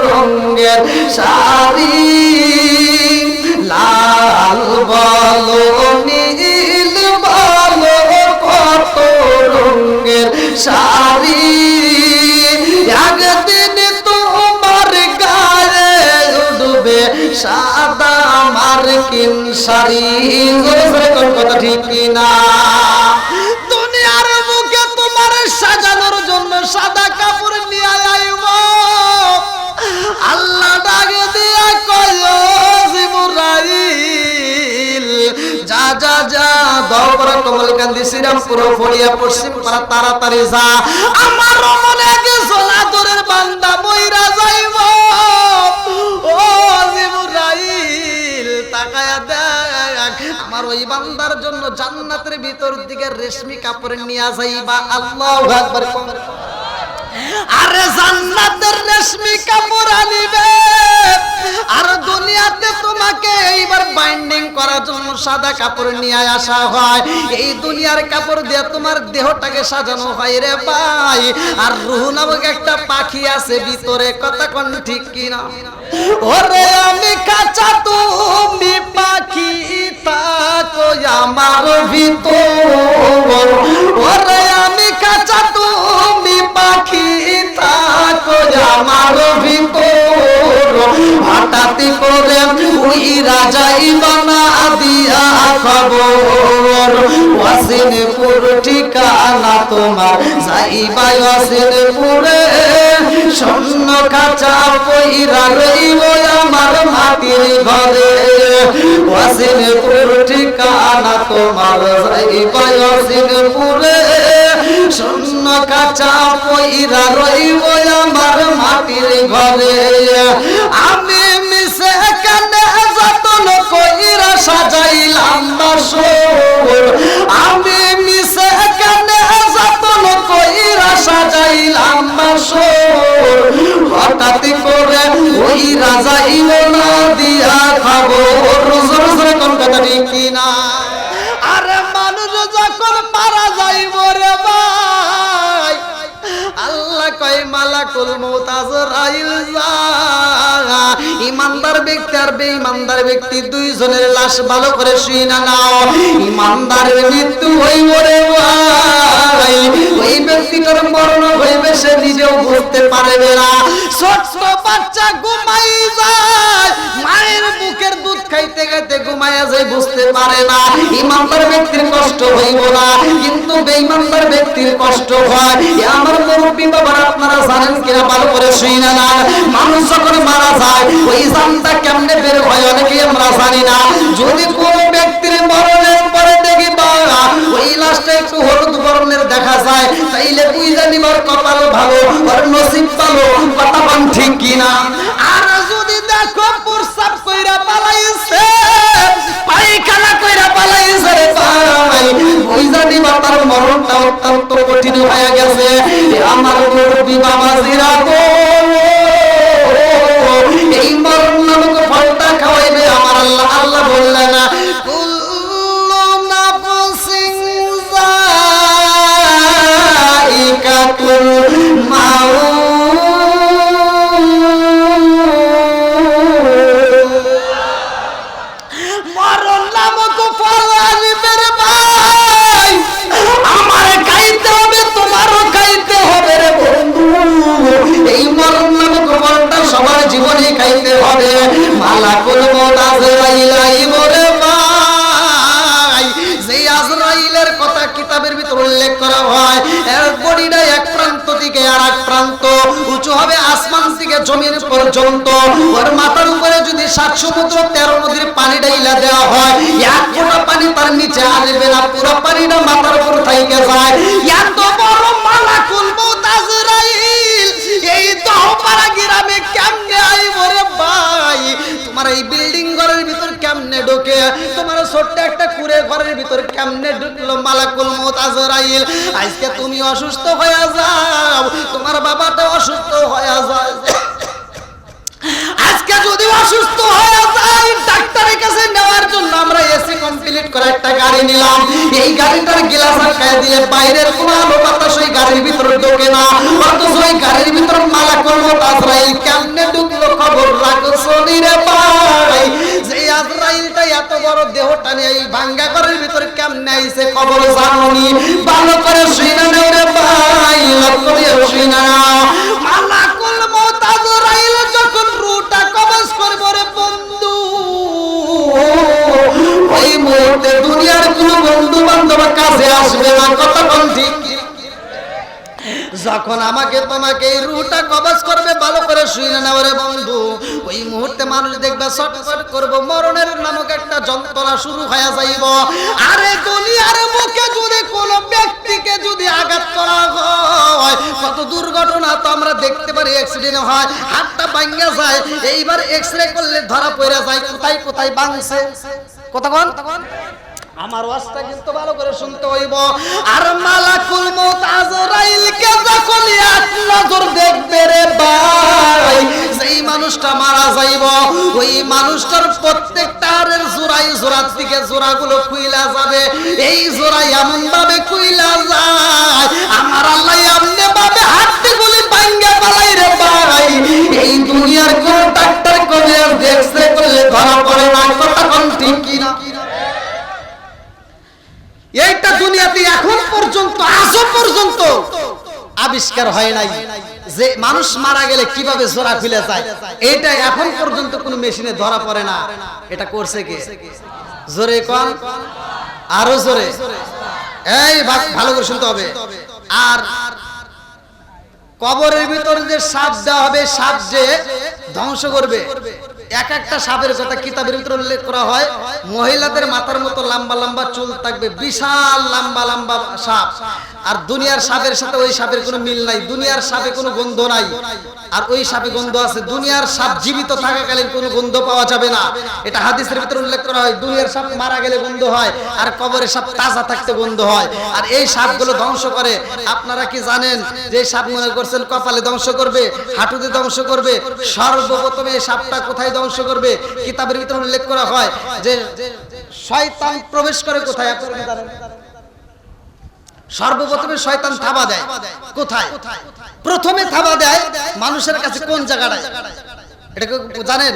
রঙের শাড়ি লাল বলো নীল বলো কত রঙের শাড়ি একদিন তোমার গায়ে উঠবে সাদা মার্কিন শাড়ি কোন কথা ঠিক কিনা দুনিয়ার মুখে তোমার সাজানোর জন্য সাদা কাপড় নিয়ে আইব আল্লাহ ডাকে দিয়া কয় জিবরাইল যা যা যা দরবার কমলকান্দি শ্রীরামপুর ফড়িয়া পশ্চিম পাড়া তাড়াতাড়ি যা আমার মনে কিছু আদরের বান্দা মইরা যাইব ও জিবরাইল তাকায়া দেখ আমার ওই বান্দার জন্য জান্নাতের ভিতর দিকে রেশমি কাপড় নিয়ে যাইবা আল্লাহু আকবার আরে জান্নাতের রেশমি কাপড় আনিবে আর দুনিয়াতে তোমাকে এইবার বাইন্ডিং করার জন্য সাদা কাপড় নিয়ে আসা হয় এই দুনিয়ার কাপড় দিয়ে তোমার দেহটাকে সাজানো হয় রে ভাই আর রূহ নামক একটা পাখি আছে ভিতরে কথা কোন ঠিক কিনা ওরে আমি কাঁচা তুমি পাখি থাকো আমার ভিতর ওরে আমি কাঁচা তুমি পাখি থাকো আমার ভিতর হঠাৎ করে উইরা যাইবা না দিয়া খবর ওয়াসিনপুর ঠিকানা তোমার যাইবা ওয়াসিনপুরে স্বর্ণ কাঁচা পইরা রইব আমার মাটির ঘরে ওয়াসিনপুর ঠিকানা তোমার যাইবা ওয়াসিনপুরে স্বর্ণ কাঁচা পইরা রইব আমার মাটির ঘরে আমি মিশে কানে যতন কইরা সাজাইলাম বাসর আমি মিশে কানে যতন কইরা সাজাইলাম বাসর হঠাৎ করে ওই রাজা ইমনা দিয়া খবর জোর জোরে কোন কথা ঠিক কিনা আরে মানুষ যখন মারা যাইব রে ভাই আল্লাহ কয় মালাকুল মউত আজরাইল যা ইমানদার ব্যক্তি আর বেঈমানদার ব্যক্তি দুইজনের লাশ ভালো করে শুইনা নাও ইমানদারের মৃত্যু হইব রে ভাই ওই ব্যক্তিটার মরণ হইবে সে নিজেও বুঝতে পারবে না ছোট্ট বাচ্চা ঘুমাই যায় মায়ের বুকের দুধ খাইতে খাইতে ঘুমাইয়া যায় বুঝতে পারে না ইমানদার ব্যক্তির কষ্ট হইব না কিন্তু বেঈমানদার ব্যক্তির কষ্ট হয় আমার মুরব্বি বাবারা আপনারা জানেন কিনা ভালো করে শুইনা না মানুষ যখন মারা যায় ওই জানটা কেমনে বের হয় অনেকেই আমরা জানি না যদি কোন ব্যক্তির মরণের পরে দেখি বাবা ওই লাশটা একটু হলুদ বর্ণের দেখা যায় তাইলে তুই জানি ওর কপাল ভালো ওর নসিব ভালো কথা বল ঠিক কিনা আর যদি দেখো প্রস্রাব কইরা পালাইছে পায়খানা কইরা পালাইছে রে ভাই ওই জানি তার মরণটা অত্যন্ত কঠিন হয়ে গেছে আমার মুরব্বি বাবাজিরা গো এই মরণ নামক ফলটা খাওয়াইবে আমার আল্লাহ আল্লাহ বললেন না কুল্লু নাফসিন যায়িকাতুল মাউত মরণ নামক ফল আসবে রে ভাই আমার খাইতে হবে তোমারও খাইতে হবে রে বন্ধু এই মরণ নামক ফলটা সবার জীবনে খাইতে হবে মালাকুল মউত আজরাইল আইব রে ভাই যে আজরাইলের কথা কিতাবের ভিতর উল্লেখ করা হয় এর বডিটা এক প্রান্ত থেকে আরেক প্রান্ত উঁচু হবে আসমান থেকে জমিন পর্যন্ত ওর মাথার উপরে যদি 7 সমুদ্র 13 নদীর পানি ঢাইলা দেওয়া হয় এক ফোঁটা পানি তার নিচে আসবে না পুরো পানিটা মাথার উপর থাইকে যায় এত বড় মালাকুল মউত আজরাইল এই দহপাড়া গ্রামে কেমনে আইব রে ভাই তোমার এই বিল্ডিং ঘরের ভিতর কেমনে ঢোকে তোমার ছোট্ট একটা কুড়ে ঘরের ভিতর কেমনে ঢুকলো মালাকুল মউত আজরাইল আজকে তুমি অসুস্থ হয়ে যাও তোমার বাবাটা অসুস্থ হয়ে যায় আজকে যদি অসুস্থ হয়ে যায় ডাক্তারের কাছে নেওয়ার জন্য আমরা এসি কমপ্লিট করে একটা গাড়ি নিলাম এই গাড়িটার গ্লাস আটকায় দিয়ে বাইরের কোনো আলো বাতাস ওই গাড়ির ভিতরে ঢোকে না অথচ ওই গাড়ির ভিতর মালাকুল মউত আজরাইল কেমনে ঢুকলো খবর রাখছো রে ভাই যে আজরাইলটা এত বড় দেহটা নিয়ে এই ভাঙ্গা ঘরের ভিতরে কেমনে আইছে খবর জানোনি ভালো করে শুইনা নেই রে ভাই লক্ষ্য দিয়ে শুইনা মালাকুল মউত আজরাইল যখন রূহটা কবজ করবে রে বন্ধু ওই মুহূর্তে দুনিয়ার কোনো বন্ধু বান্ধব কাছে আসবে না কথা কোন ঠিক যখন আমাকে তোমাকে এই রূহটা কবজ করবে ভালো করে শুইনা নাও রে বন্ধু ওই মুহূর্তে মানুষ দেখবে ছটফট করব মরণের নামক একটা যন্ত্রণা শুরু হয়ে যাইব আরে দুনিয়ার মুখে যদি কোন ব্যক্তিকে যদি আঘাত করা হয় কত দুর্ঘটনা তো আমরা দেখতে পারি অ্যাক্সিডেন্ট হয় হাতটা ভাঙা যায় এইবার এক্সরে করলে ধরা পড়ে যায় কোথায় কোথায় ভাঙছে কতক্ষণ আমার ওয়াজটা কিন্তু ভালো করে শুনতে হইব আর মালাকুল মউত আজরাইলকে যখন এক নজর দেখবে রে ভাই যেই মানুষটা মারা যাইব ওই মানুষটার প্রত্যেকটা হাড়ের জোড়ায় জোড়ার দিকে জোড়াগুলো খুইলা যাবে এই জোড়া এমন ভাবে খুইলা যায় আমার আল্লাহ এমনি ভাবে হাড়গুলি ভাঙা পালাই রে ভাই এই দুনিয়ার কোন ডাক্তার করে দেখছে করলে ধরা পড়ে না কথা কোন ঠিক কিনা এইটা দুনিয়াতে এখন পর্যন্ত আজও পর্যন্ত আবিষ্কার হয় নাই যে মানুষ মারা গেলে কিভাবে জোড়া খুলে যায় এটা এখন পর্যন্ত কোনো মেশিনে ধরা পড়ে না এটা করছে কে জোরে কোন আরো জোরে এই ভালো করে শুনতে হবে। আর কবরের ভিতরে যে সাপ দেওয়া হবে, সাপ যে ধ্বংস করবে, এক একটা সাপের কথা কিতাবের ভিতরে উল্লেখ করা হয়। মহিলাদের মাথার মতো লম্বা লম্বা চুল থাকবে, বিশাল লম্বা লম্বা সাপ। আর দুনিয়ার সাপের সাথে ওই সাপের কোনো মিল নাই। দুনিয়ার সাপে কোনো গন্ধ নাই, আর ওই সাপে গন্ধ আছে। দুনিয়ার সাপ জীবিত থাকাকালীন কোনো গন্ধ পাওয়া যাবে না, এটা হাদিসের ভিতরে উল্লেখ করা হয়। দুনিয়ার সাপ মারা গেলে গন্ধ হয়, আর কবরের সাপ তাজা থাকতে গন্ধ হয়। আর এই সাপগুলো ধ্বংস করে। আপনারা কি জানেন যে সাপ মনে করছেন কপালে ধ্বংস করবে, হাঁটুতে ধ্বংস করবে? সর্বপ্রথমে এই সাপটা কোথায় ধ্বংস করবে? কিতাবের ভিতরে উল্লেখ করা হয় যে শয়তান প্রবেশ করে কোথায়? আপনারা কি জানেন? সর্বপ্রথমে শয়তান থাবা দেয় কোথায়? প্রথমে থাবা দেয় মানুষের কাছে কোন জায়গাটায়? এটা জানেন?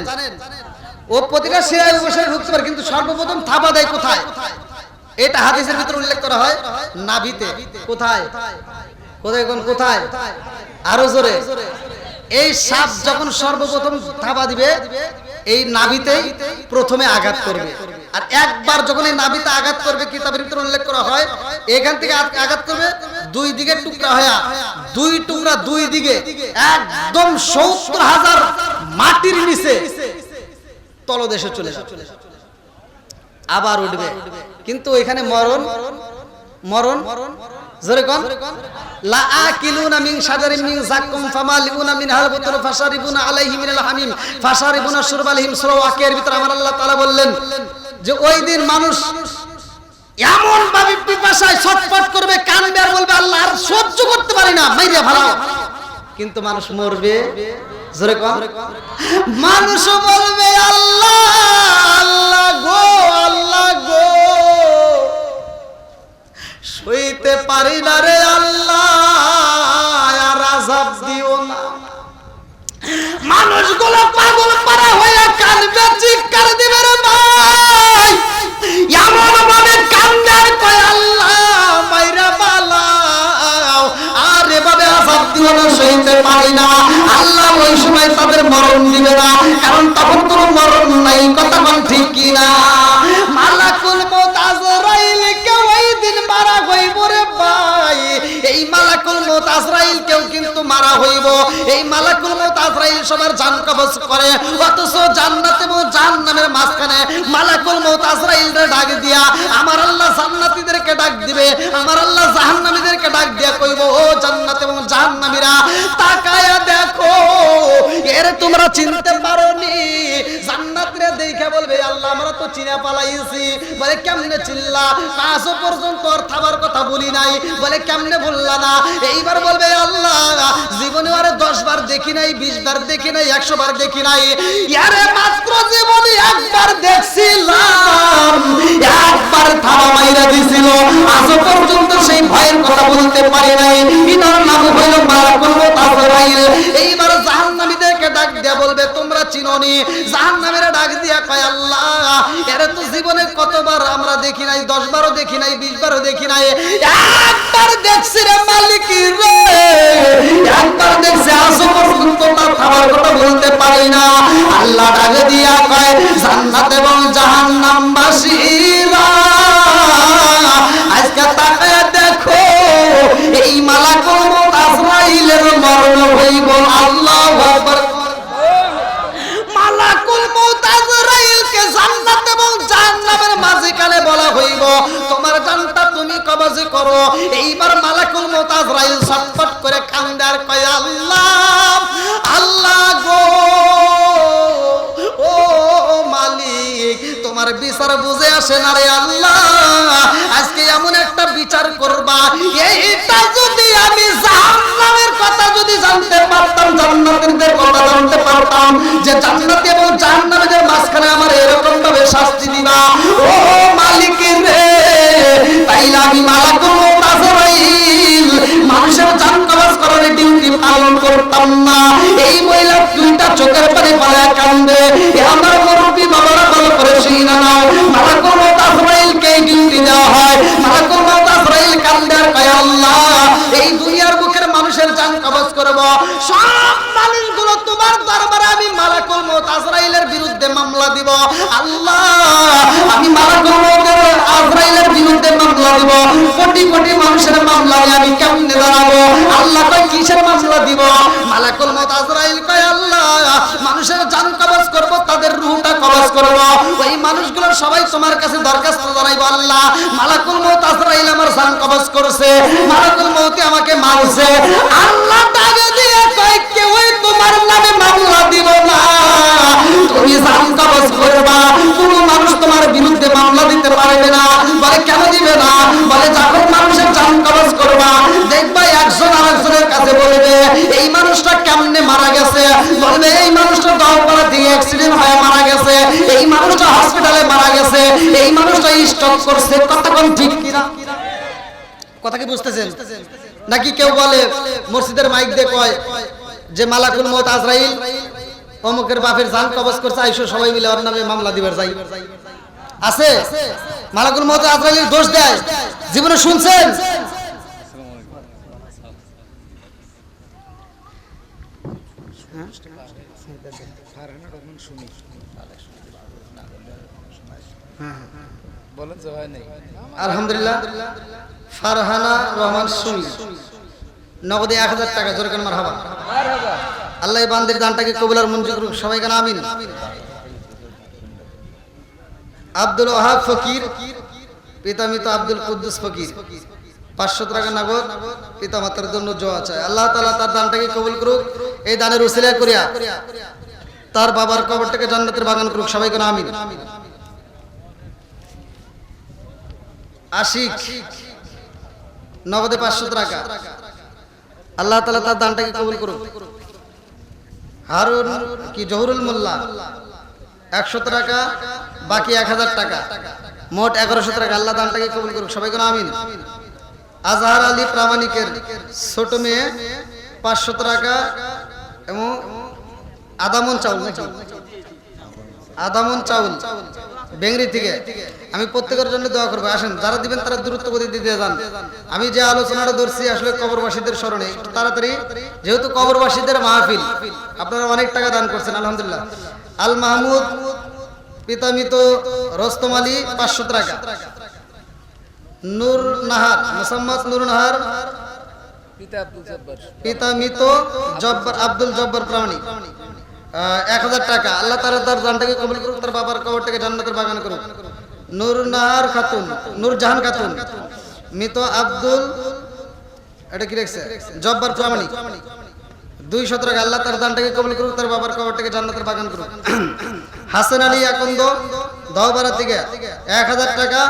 ও প্রতিটা শিরায় উপশিরায় ঢুকতে পারে, কিন্তু সর্বপ্রথম থাবা দেয় কোথায়? এটা হাদিসের ভিতরে উল্লেখ করা হয়, নাভিতে। কোথায়? কোথায় কোন কোথায়? আরো জোরে। এই সাপ যখন সর্বপ্রথম থাবা দিবে, এই নাভিতেই প্রথমে আঘাত করবে। আর একবার যখন এই নাভিতে আঘাত করবে, কিতাবের ভিতরে উল্লেখ করা হয় এখান থেকে আঘাত করবে, দুই দিকে টুকরা হয়ে, দুই টুকরা দুই দিকে একদম ৭০,০০০ মাটির নিচে তলদেশে চলে যাবে, আবার উঠবে। কিন্তু এখানে মরণ মরণ জোরে কোন লা আকিলুনা মিন শাজারিন মিন যাক্কুম ফামালিউনা মিনহাল বুতুন ফাশারিবুনা আলাইহি মিনাল হামিম ফাশারিবুনা শুরবালহিম। সূরা ওয়াকিয়ার ভিতরে আমার আল্লাহ তাআলা বললেন যে ওই দিন মানুষ এমন ভাবে পিপাসায় ছটফট করবে, কাঁদবে আর বলবে আল্লাহ আর সহ্য করতে পারি না, মাইরা ভালো। কিন্তু মানুষ মরবে, জোরে কোন মানুষ বলবে আল্লাহ আল্লাহ গো, আল্লাহ গো, সইতে পারি না রে আল্লাহ, আর আযাব দিও না। মানুষগুলো পাগল পারা হয়ে কাঁদবে, চিৎকার দিবে রে ভাই, এমন ভাবে কান্দে আর কয় আল্লাহ মাইরা বালাও, আর এভাবে আযাব দিও না, সইতে পারি না। আল্লাহ ওই সময় তাদের মরণ দিবে না, কারণ তখন কোনো মরণ নাই। কথা বল ঠিক কি না? মালাকুল মউত আজরাইল কে ওই দিন মারা হইব রে ভাই। এই মালাকুল মউত আজরাইল কেউ কিন্তু মারা হইব। এই মালাকুল মউত আজরাইল সবার জান কবজ করে, অথচ জান্নাত এবং জাহান্নামের মাঝখানে মালাকুল মউত আজরাইলরে ডাক দিয়া আমার আল্লাহ জান্নাতীদেরকে ডাক দিবে, আমার আল্লাহ জাহান্নামীদেরকে ডাক দিয়া কইব ও জান্নাত এবং জাহান্নামীরা তাকায়া দেখো, এর তোমরা চিনতে পারোনি? জান্নাতীরা দেখে বলবে আল্লাহ আমরা তো চিনা পালাইছি। বলে কেমনে চিল্লা? আজ পর্যন্ত আর থাবার কথা বলি নাই। বলে কেমনে বললা না? এইবার বলবে আল্লাহ জীবনে আরে 10 বার দেখি নাই, 20 বার দেখি নাই, 100 বার দেখি নাই, আরে মাত্র জীবনে একবার দেখছিলাম, একবার থাবা মাইরা দিছিল, আজ পর্যন্ত সেই ভয়ের কথা বলতে পারি নাই। ইনার নাম হইল মালাকুল মউত আজরাইল। এইবার জাহান্নামীদেরকে ডাক দিয়া বলবে তোমরা চিনোনি? জাহান্নামীরা ডাক দিয়া কয় আল্লাহ এরা তো জীবনে কতবার আমরা দেখি নাই, 10 বারও দেখি নাই, 20 বারও দেখি নাই, একবার দেখছি রে মালিক রে, একবার দেখছি, আজ পর্যন্ত তার খাবার কথা বলতে পারি না। আল্লাহ ডাক দিয়া কয় জান্নাত এবং জাহান্নামবাসীরা আজকে তাকায় দেখো, এই মালাকুল মউত আজরাইলের মরণ হইব। আল্লাহু আকবার। মালাকুল মউত আজরাইলকে জান্নাত এবং জাহান্নামের মাঝখানে বলা হইব তোমার জানটা তুমি কবজ করো। এইবার মালাকুল মউত আজরাইল ছটফট করে কান্দে আর কয় আল্লাহ আল্লাহ গো, ও মালিক তোমার বিচার বুঝে আসে না রে আল্লাহ, আজকে এমন একটা বিচার করবা, এইটা যদি আমি জাহান্নামের কথা যদি জানতে পারতাম, জান্নাতীদের কথা জানতে পারতাম যে জান্নাত এবং জাহান্নামের মাঝখানে আমার এরকম ভাবে শাস্তি দিবা, ও মালিক রে, তাইলে আমি মালাকুল মউত আজরাইল মানুষের জান কবজ করার ডিউটি পালন করতাম না। এই মহিলা দুইটা চোখের পানি পালা কান্দে। আমার মুরব্বী বাবারা ভালো করে শুনে নাও, মালাকুল মউত আজরাইলকে ডিউটি দেওয়া হয়। মালাকুল মউত আজরাইল কান্দে আর কয় আল্লাহ এই দুনিয়ার বুকের মানুষের জান কবজ করব, সব মানুষগুলো তোমার দরবারে আমি মালাকুল মউত আজরাইলের বিরুদ্ধে মামলা দিব। আল্লাহ আমি মালাকুল মউত আজরাইলের বিরুদ্ধে মামলা দিব, কোটি দিব। মালাকুল মউত আজরাইল কয় আল্লাহ মানুষের জান কবজ করব, তাদের রূহটা কবজ করব। ওই মানুষগুলো সবাই তোমার কাছে দরখাস্ত জানাইবো, আল্লাহ মালাকুল মউত আজরাইল আমার জান কবজ করছে, মালাকুল মউত আমাকে মারছে। আল্লাহ তাকে দিয়ে কয় কেউই তোমার নামে মামলা দিব না, তুমি জান কবজ করবা, কোনো মানুষ তোমার বিরুদ্ধে মামলা দিতে পারবে না। বলে কেন দিবে না? বলে যখন মানুষের জান কবজ করবা দেখবা একজন আরেকজনের কাছে বলবে এই মানুষটা কেমনে মারা গেছে, বলবে এই মানুষটা দহপাড়া দিয়ে অ্যাক্সিডেন্ট হয়ে মারা গেছে, এই মানুষটা হসপিটালে মারা গেছে, এই মানুষটা স্ট্রোক করছে। কতক্ষণ ঠিক কিনা? কথা কি বুঝতেছেন? নাকি কেউ বলে মসজিদের মাইক দিয়ে কয় যে মালাকুল মউত আজরাইল অমুকের বাপের জান কবজ করছে, আইসো সবাই মিলে ওর নামে মামলা দিবার যাই। আছে মালাকুল মউত আজরাইলের দোষ দেয়, জীবনে শুনছেন? আলহামদুলিল্লাহ, ফারহানা রহমান সুমি নগদে 1000 টাকা, জোরে কেন মারহাবা। আল্লাহ এই বান্দির দানটাকে কবুল আর মঞ্জুর করুক, সবাই কেন আমিন। আব্দুল ওয়াহাব ফকির, পিতা মৃত আব্দুল কুদ্দুস ফকির, 500 টাকা নগদ পিতা মাতার জন্য দোয়া চায়। আল্লাহ তাআলা তার দানটাকে কবুল করুক, এই দানের উসিলা করিয়া তার বাবার কবরটাকে জান্নাতের বাগান করুক, সবাই কেন আমিন। আশিক নগদে 500 টাকা, আল্লাহ তাআলা তার দানটাকে কবুল করুক। হারুন কি জহুরুল মোল্লা 100 টাকা, বাকি 1000 টাকা, মোট 1100 টাকা, আল্লাহ দানটাকে কবুল করুক, সবাই কেন আমিন। আজহার আলী প্রামাণিকের ছোট মেয়ে 500 টাকা এবং আদামন চাউল, আদামন চাউল বেংরি থেকে। আমি প্রত্যেকের জন্য দোয়া করবো, আসেন যারা দিবেন তারা দ্রুত গতিতে দিয়ে যান। আমি যে আলোচনাটা ধরছি আসলে কবরবাসীদের স্মরণে, একটু তাড়াতাড়ি, যেহেতু কবরবাসীদের মাহফিল, আপনারা অনেক টাকা দান করছেন আলহামদুলিল্লাহ। আল মাহমুদ পিতা মৃত রস্তম আলী 500 টাকা, নূর নাহার মোসাম্মদ নূর নাহার পিতা মৃত জব্বার আব্দুল জব্বার প্রামাণিক 1000 টাকা, আল্লাহ তাআলা তার দানটাকে কবুল করুক, তার বাবার কবরটাকে জান্নাতের বাগান করুক। নূর নাহার খাতুন, নূর জাহান খাতুন মৃত আব্দুল, এটা কি লিখছে, জব্বার প্রামাণিক 200 টাকা, আল্লাহ তার দানটাকে কবুল করুক, তার বাবার কবরটাকে জান্নাতের বাগান করুক। হাসান আলী আকন্দ দহবারা থেকে 1000 টাকা,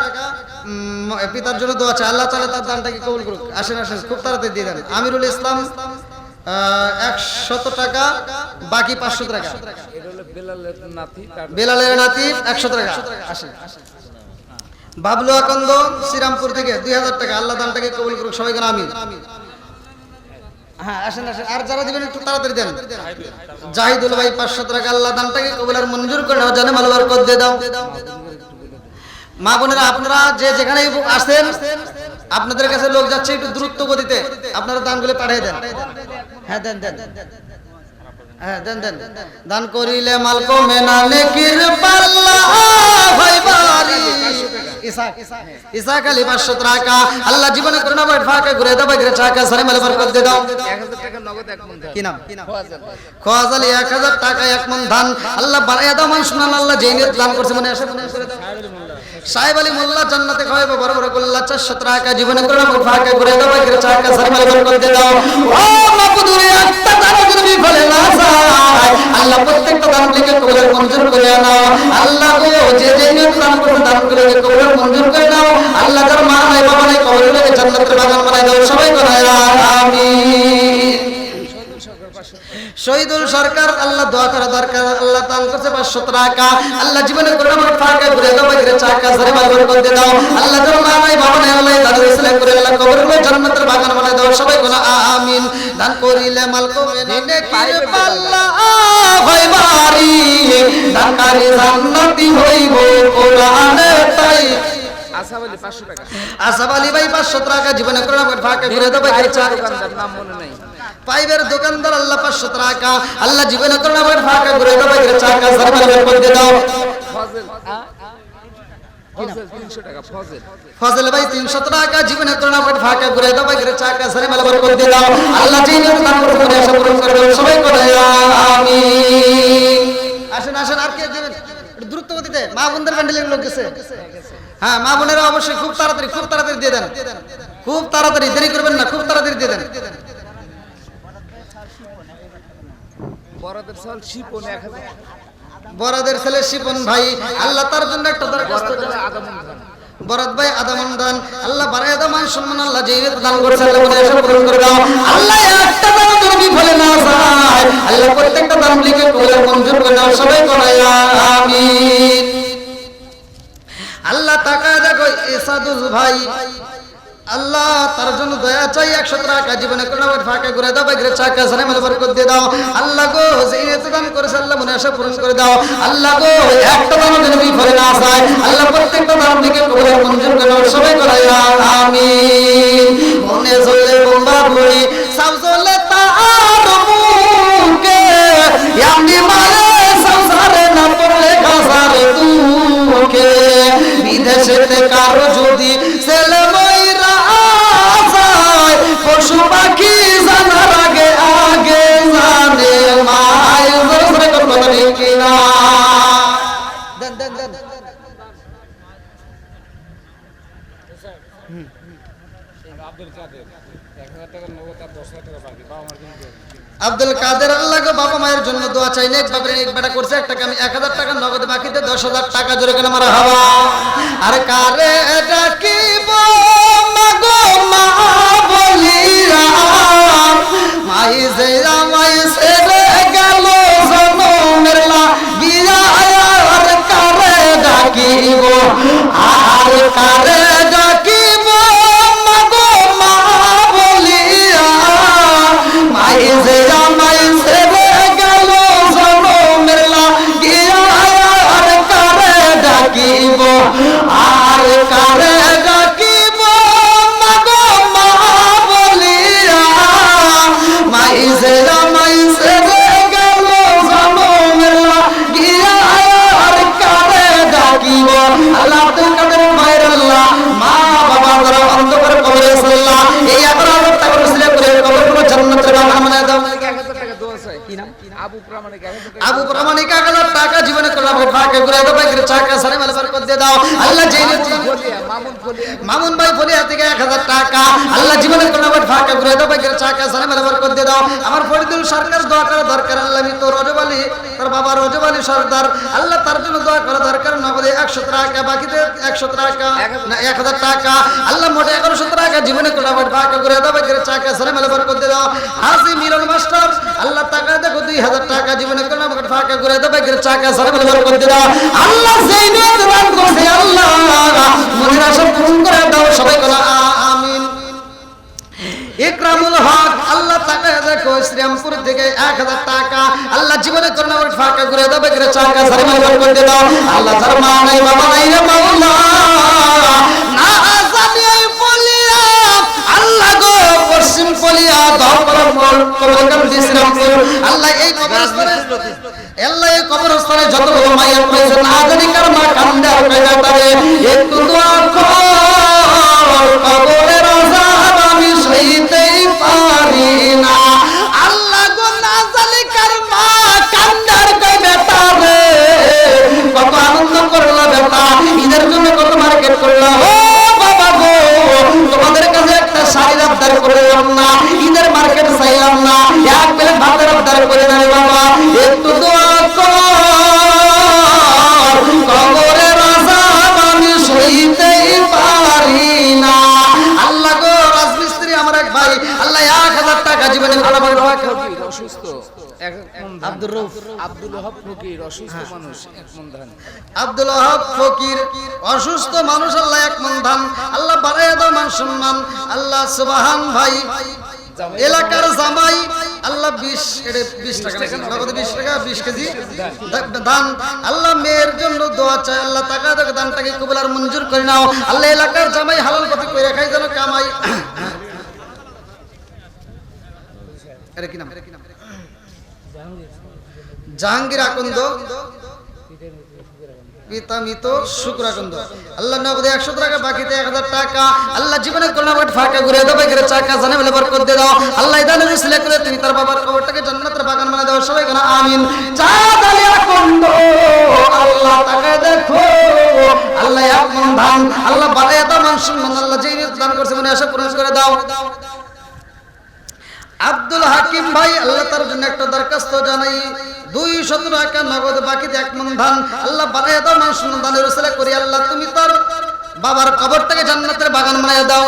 পিতার জন্য দোয়া চাই, আল্লাহ তাআলা তার দানটাকে কবুল করুক। আসেন আসেন খুব তাড়াতাড়ি দিয়ে দেন। আমিরুল ইসলাম 100 টাকা, বাকি 500 টাকা, বেলালের নাতি 100 টাকা। আসেন। বাবলু আকন্দ শ্রীরামপুর থেকে 2000 টাকা, আল্লাহ দানটাকে কবুল করুক, সবাই কেন আমিন। হ্যাঁ আসেন আসেন, আর যারা দিবেন একটু তাড়াতাড়ি দেন। জাহিদুল ভাই 500 টাকা, আল্লাহ দানটাকে কবুল আর মঞ্জুর করে নাও, জানে মাল বরকত দিয়ে দাও। মা বোনেরা আপনারা যে যেখানেই আসেন, আপনাদের কাছে লোক যাচ্ছে, একটু দ্রুত গতিতে আপনারা দানগুলো পাঠিয়ে দেন। হ্যাঁ দেন দেন, হ্যাঁ দেন দেন। দান করিলে মাল কমে না, নেকির পাল্লা হইবারি। ইসাক আলী 500 টাকা, আল্লাহ জীবনে করোনা বাট ফাঁকা ঘুরে দাও, বাইরে টাকা সারে মালে বরকত দিয়ে দাও। 1000 টাকা নগদ এক মন ধান। কি নাম? খোয়াজ আলী 1000 টাকা, এক মন ধান, আল্লাহ বাড়াইয়া দাও মান শুনান, আল্লাহ যেই নিয়ত দান করছে মনে আসে মনে করে দাও। সাহেব আলী মোল্লা জান্নাতে খাওয়াবে বড় বড় গোল্লা 400 টাকা, জীবনে করোনা বাট ফাঁকা ঘুরে দাও, বাইরে টাকা সারে মালে বরকত দিয়ে দাও। ও মাবুদুরে একটা দান যদি ফলে না যায়, আল্লাহ প্রত্যেকটা দান থেকে কবুল মঞ্জুর করে নাও। আল্লাহ গো যে যে নিয়ত দান করবে দান করে কবুল মঞ্জুর করে নাও। আল্লাহ যার মা নাই বাবা নাই কবরগুলোকে জান্নাতের বাগান বানাই দাও, সবাই করে আমিন। শহীদুল সরকার, আল্লাহ দোয়া করা দরকার, আল্লাহ দান করছে 500 টাকা, আল্লাহ জীবনে করে আমার ফাঁকা ঘুরে দাও, বাইরে টাকা সারে মাল বরকত দিয়ে দাও। আল্লাহ যার মা নাই বাবা নাই, আল্লাহ দাদু ইসলাম করে আল্লাহ কবরগুলো জান্নাতের বাগান বানাই দাও, সবাই করে আমিন। দান করিলে মাল কমে না, নেকির পাল্লা হইবারি, দানকারী জান্নাতি হইব কোরআনে তাই। আসাব আলী 500 টাকা, আসাব আলী ভাই 500 টাকা, জীবনে করোনা বাট ফাঁকা ঘুরে দাও, বাইরে টাকা নাম মনে নাই। পাইবের দোকানদার, আল্লাহ 500 টাকা, আল্লাহ জীবনে করোনা বাট ফাঁকা ঘুরে দাও, বাইরে টাকা সারে মালে বরকত দিয়ে দাও। ফজল ভাই 300 টাকা জীবনে করোনা পট ফাঁকা করে দাও ভাই করে চাকা সারে মেলা বরকত দিয়ে দাও আল্লাহ যেই নিয়ত দান করে করে আশা পূরণ করে দাও সবাই করে আমিন আসেন আসেন আর কে দেবেন দ্রুত গতিতে মা বোনদের বান্ডিলের লোক গেছে হ্যাঁ মা বোনেরা অবশ্যই খুব তাড়াতাড়ি দিয়ে দেন খুব তাড়াতাড়ি দেরি করবেন না খুব তাড়াতাড়ি দিয়ে দেন বরাদের ছেলে শিপন ভাই আল্লাহ তার জন্য একটা দরখাস্ত বরাদ ভাই আদামন দান আল্লাহ বাড়ায় দাও মান সম্মান আল্লাহ যেই দান করেছে আল্লাহ মনে আশা পূরণ করে দাও আল্লাহ একটা দান যদি বিফলে না যায় আল্লাহ প্রত্যেকটা দান লিখে কবুল মঞ্জুর করে দাও সবাই বলে আমিন আল্লাহ তাকায় দেখো ইসাদুল ভাই আল্লাহ তার জন্য দয়া চাই 100 টাকা জীবনে করোনা ফাঁকা করে দাও বাইরে চাকা সানে মেলে বরকত দিয়ে দাও আল্লাহ গো যেই এত দান করেছে আল্লাহ মনে আশা পূরণ করে দাও আল্লাহ গো একটা দান যেন বিফলে না যায় আল্লাহ প্রত্যেকটা দান থেকে কবুল মঞ্জুর করে দাও সবাই বলে আমিন মনে জ্বলে বোমা ভরি সব জ্বলে তার মুখে এমনি মারে সংসারে না পড়লে খাসারে তুকে বিদেশেতে কারো যদি ছেলে মইরা যায় পশু পাখি জানার আগে আগে জানে মাই জোরে কথা বলে কিনা দেন দেন দেন আব্দুল কাদের আল্লাহ গো বাবা মায়ের জন্য দোয়া চাই নেক বাবার এক বেটা করছে একটা আমি 1000 টাকা নগদ বাকিতে 10000 টাকা জোরে কেন মারা হওয়া আর কারে ডাকিব মাগো মা বলিরা মাই যে আমায় ছেড়ে গেল জনমের লাগিয়া আর কারে ডাকিব আর কারে ডাকিব মাগো মা বলিরা মাই যে আমায় ছেড়ে গেল জনমের লাগিয়া আর কারে ডাকিব আর কারে ডাকিব মাগো মা বলিয়া মাই যে আমায় ছেড়ে গেল জনমের লাগিয়া আর কারে ডাকিব আল্লাহ আব্দুল কাদের মায়ের আল্লাহ মা বাবা যারা অন্ধকার কবরে সাল্লাহ এই 11 টাকা রসিলা করে কবরগুলো জান্নাতের বাগান বানায় দাও আবু প্রামাণিক 1000 টাকা জীবনে করলাম ফাঁকা করে দাও বাইরে চাকা সারে মেলা বরকত দিয়ে দাও আল্লাহ যেই মামুন ভাই ফলিয়া থেকে 1000 টাকা আল্লাহ জীবনে করলাম ফাঁকা করে দাও বাইরে চাকা সারে মেলা বরকত দিয়ে দাও আমার ফরিদুল সরকার দোয়া করা দরকার আল্লাহ আমি তোর রজবালি তোর বাবা রজবালি সরদার আল্লাহ তার জন্য দোয়া করা দরকার নগদে 100 টাকা বাকিতে 100 টাকা না 1000 টাকা আল্লাহ মোটে 1100 টাকা জীবনে করলাম ফাঁকা করে দাও বাইরে চাকা সারে মেলা বরকত দিয়ে দাও হাজি মিলন মাস্টার আল্লাহ টাকা দেখো 2000 টাকা জীবনে করলাম ফাঁকা করে দাও বাইরে চাকা সারে মেলা বরকত দিয়ে দাও আল্লাহ যেই নিয়ত দান করছে আল্লাহ মনের আশা পূরণ করে দাও সবাই বলে আমিন ইকরামুল হক আল্লাহ টাকা দেখো শ্রীরামপুর থেকে 1000 টাকা আল্লাহ জীবনে করোনা ফাঁকা করে দাও বাইরে চাকা সারে মেলা বরকত দিয়ে দাও আল্লাহ যার মা নাই বাবা নাই রে মাওলা না জানি বলিয়া আল্লাহ গো পশ্চিম পলিয়া দহকলম শ্রীরামপুর আল্লাহ এই কবরস্থানে আল্লাহ এই কবরস্থানে যত মাইয়া রয়েছে না জানি কার মা কান্দে আর কইরা তারে একটু দোয়া কর কবরের আযাব আমি সইতেই পারি না আল্লাহ গো না জানি কার মা কান্দে আর কই বেটা রে কত আনন্দ করলা বেটা ঈদের জন্য কত মার্কেট করলা ও বাবা গো তোমাদের কাছে একটা শাড়ির আবদার করলাম না ঈদের মার্কেট চাইলাম না এক প্লেট ভাতের আবদার করে না বাবা একটু দোয়া কর কবরের আযাব আমি সইতেই পারি না আল্লাহ গো রাজমিস্ত্রি আমার এক ভাই আল্লাহ 1000 টাকা জীবনে আলাবার দোয়া অসুস্থ আব্দুর রউফ আব্দুল ওহাব ফকির অসুস্থ মানুষ এক মন ধান আব্দুল ওহাব ফকির অসুস্থ মানুষ আল্লাহ এক মন ধান আল্লাহ বাড়ায় দাও মান সম্মান আল্লাহ সুবহান ভাই এলাকার জামাই আল্লাহ 20 টাকা নগদ 20 টাকা 20 কেজি দান আল্লাহ মেয়ের জন্য দোয়া চাই আল্লাহ টাকা দাও দানটাকে কবুল আর মঞ্জুর করে নাও আল্লাহ এলাকার জামাই হালাল পথে কইরা খাই যেন কামাই আরে কি নাম জাহাঙ্গীর আকন্দ পিতা মৃত শুক্রাকন্দ আল্লাহ নগদে 100 টাকা বাকিতে 1000 টাকা আল্লাহ জীবনে করোনা বাট ফাঁকা করে দাও বাইরে চাকা জানে বলে বরকত দিয়ে দাও আল্লাহ দানের উসিলা করে তুমি তার বাবার কবরটাকে জান্নাতের বাগান বানিয়ে দাও সবাই কোন আমিন চাঁদ আলিয়া কন্দ আল্লাহ তাকে দেখো আল্লাহ এক মন ধান আল্লাহ বাড়ায় দাও মান সম্মান আল্লাহ যেই নিয়ত দান করছে মনে আশা পূরণ করে দাও আব্দুল হাকিম ভাই আল্লাহ তার জন্য একটা দরখাস্ত জানাই 200 টাকা নগদ বাকিতে 1 মন ধান আল্লাহ বানায় দাও মান সম্মান দানের উসিলা করি আল্লাহ তুমি তার বাবার কবরটাকে জান্নাতের বাগান বানিয়ে দাও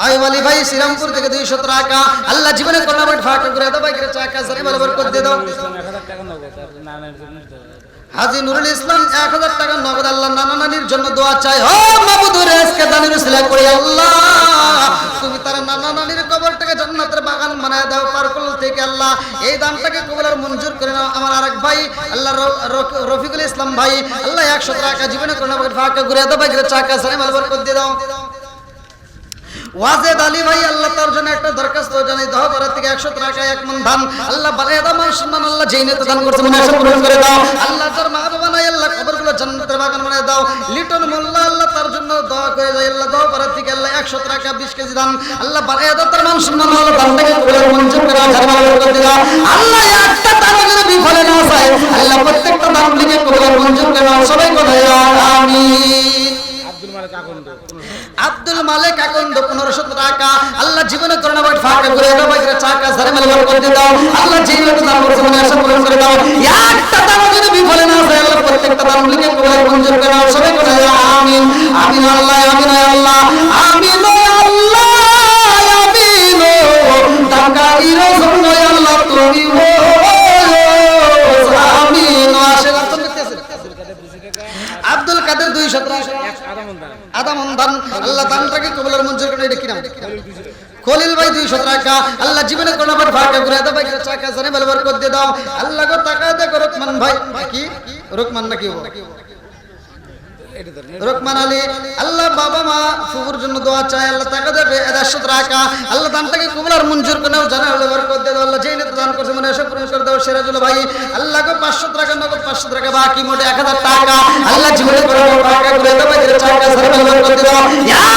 আইব আলী ভাই শ্রীরামপুর থেকে 200 টাকা আল্লাহ জীবনে করোনা বাট ফাঁকা করে দাও বাইরে চাকা জানে বলে বরকত দিয়ে দাও হাজী নুরুল ইসলাম 1000 টাকা নগদ আল্লাহ নানা নানির জন্য দোয়া চাই ও মাবুদ রিজকে দানের উসিলা করি আল্লাহ তুমি তার নানা নানির কবরটাকে জান্নাতের বাগান বানায় দাও পারকুল থেকে আল্লাহ এই দানটাকে কবুল আর মঞ্জুর করে নাও আমার আরেক ভাই আল্লাহ রফিকুল ইসলাম ভাই আল্লাহ 100 টাকা জীবনে করোনা বাট ফাঁকা করে দাও বাইরে চাকা জানে বলে বরকত দিয়ে দাও ওয়াজেদ আলী ভাই আল্লাহ তার জন্য একটা দরখাস্ত জানাই দাও ভারত থেকে 100 টাকা 1 মন ধান আল্লাহ বানায় দাও মান সম্মান আল্লাহ যেই নিয়ত দান করছে মনে আশা পূরণ করে দাও আল্লাহ যার মা বাবা নাই আল্লাহ কবরগুলো জান্নাতের বাগান বানায় দাও লিটন মোল্লা আল্লাহ তার জন্য দোয়া করে যায় আল্লাহ দাও ভারত থেকে আল্লাহ 100 টাকা 20 কেজি ধান আল্লাহ বানায় দাও তার মান সম্মান আল্লাহ দানটাকে কবুল মঞ্জুর করে দাও জান্নাত বরকত দাও আল্লাহ একটা দান যেন বিফলে না যায় আল্লাহ প্রত্যেকটা দানগুলোকে কবুল মঞ্জুর করে দাও সবাই বলে আমিন আব্দুল মালিক আকন্দ 1500 টাকা আল্লাহ জীবনে করোনা বাট ফাঁকা করে দাও বাইরে চাকা জানে বলে বরকত দিয়ে দাও আল্লাহ যেই নিয়ত দান করছে মনে আশা পূরণ করে দাও একটা দান যদি বিফলে না যায় আল্লাহ প্রত্যেকটা দানগুলোকে কবুল মঞ্জুর করে দাও সবাই বলে আমিন আমিন আল্লাহ আমিন আল্লাহ আমিন আল্লাহ আমিন টাকাইর জন্য আল্লাহ তুমি আমিন আশীর্বাদ করতেছেন আব্দুল কাদের 200 টাকা আদা মন দান আল্লাহ দানটাকে কবুল আর মঞ্জুর করে এটা কি নাম খলিল ভাই 200 টাকা আল্লাহ জীবনে করোনা বাট ফাঁকা করে দাও বাইরে চাকা জানে বলে বরকত দিয়ে দাও আল্লাহ গো টাকা দেখো রহমান ভাই কি রহমান নাকি রহমান আলী আল্লাহ বাবা মা ফুফুর জন্য দোয়া চাই আল্লাহ টাকা দেবে 100 টাকা আল্লাহ দানটাকে কবুল আর মঞ্জুর করে নাও জানে বলে বরকত দিয়ে দাও আল্লাহ যেই নিয়ত দান করছে মনে আশা পূরণ করে দাও সিরাজুল ভাই আল্লাহ গো 500 টাকা নগদ 500 টাকা বাকি মোটে 1000 টাকা আল্লাহ জীবনে করোনা ফাঁকা করে দাও বাইরে চাকা জানে বলে বরকত দিয়ে দাও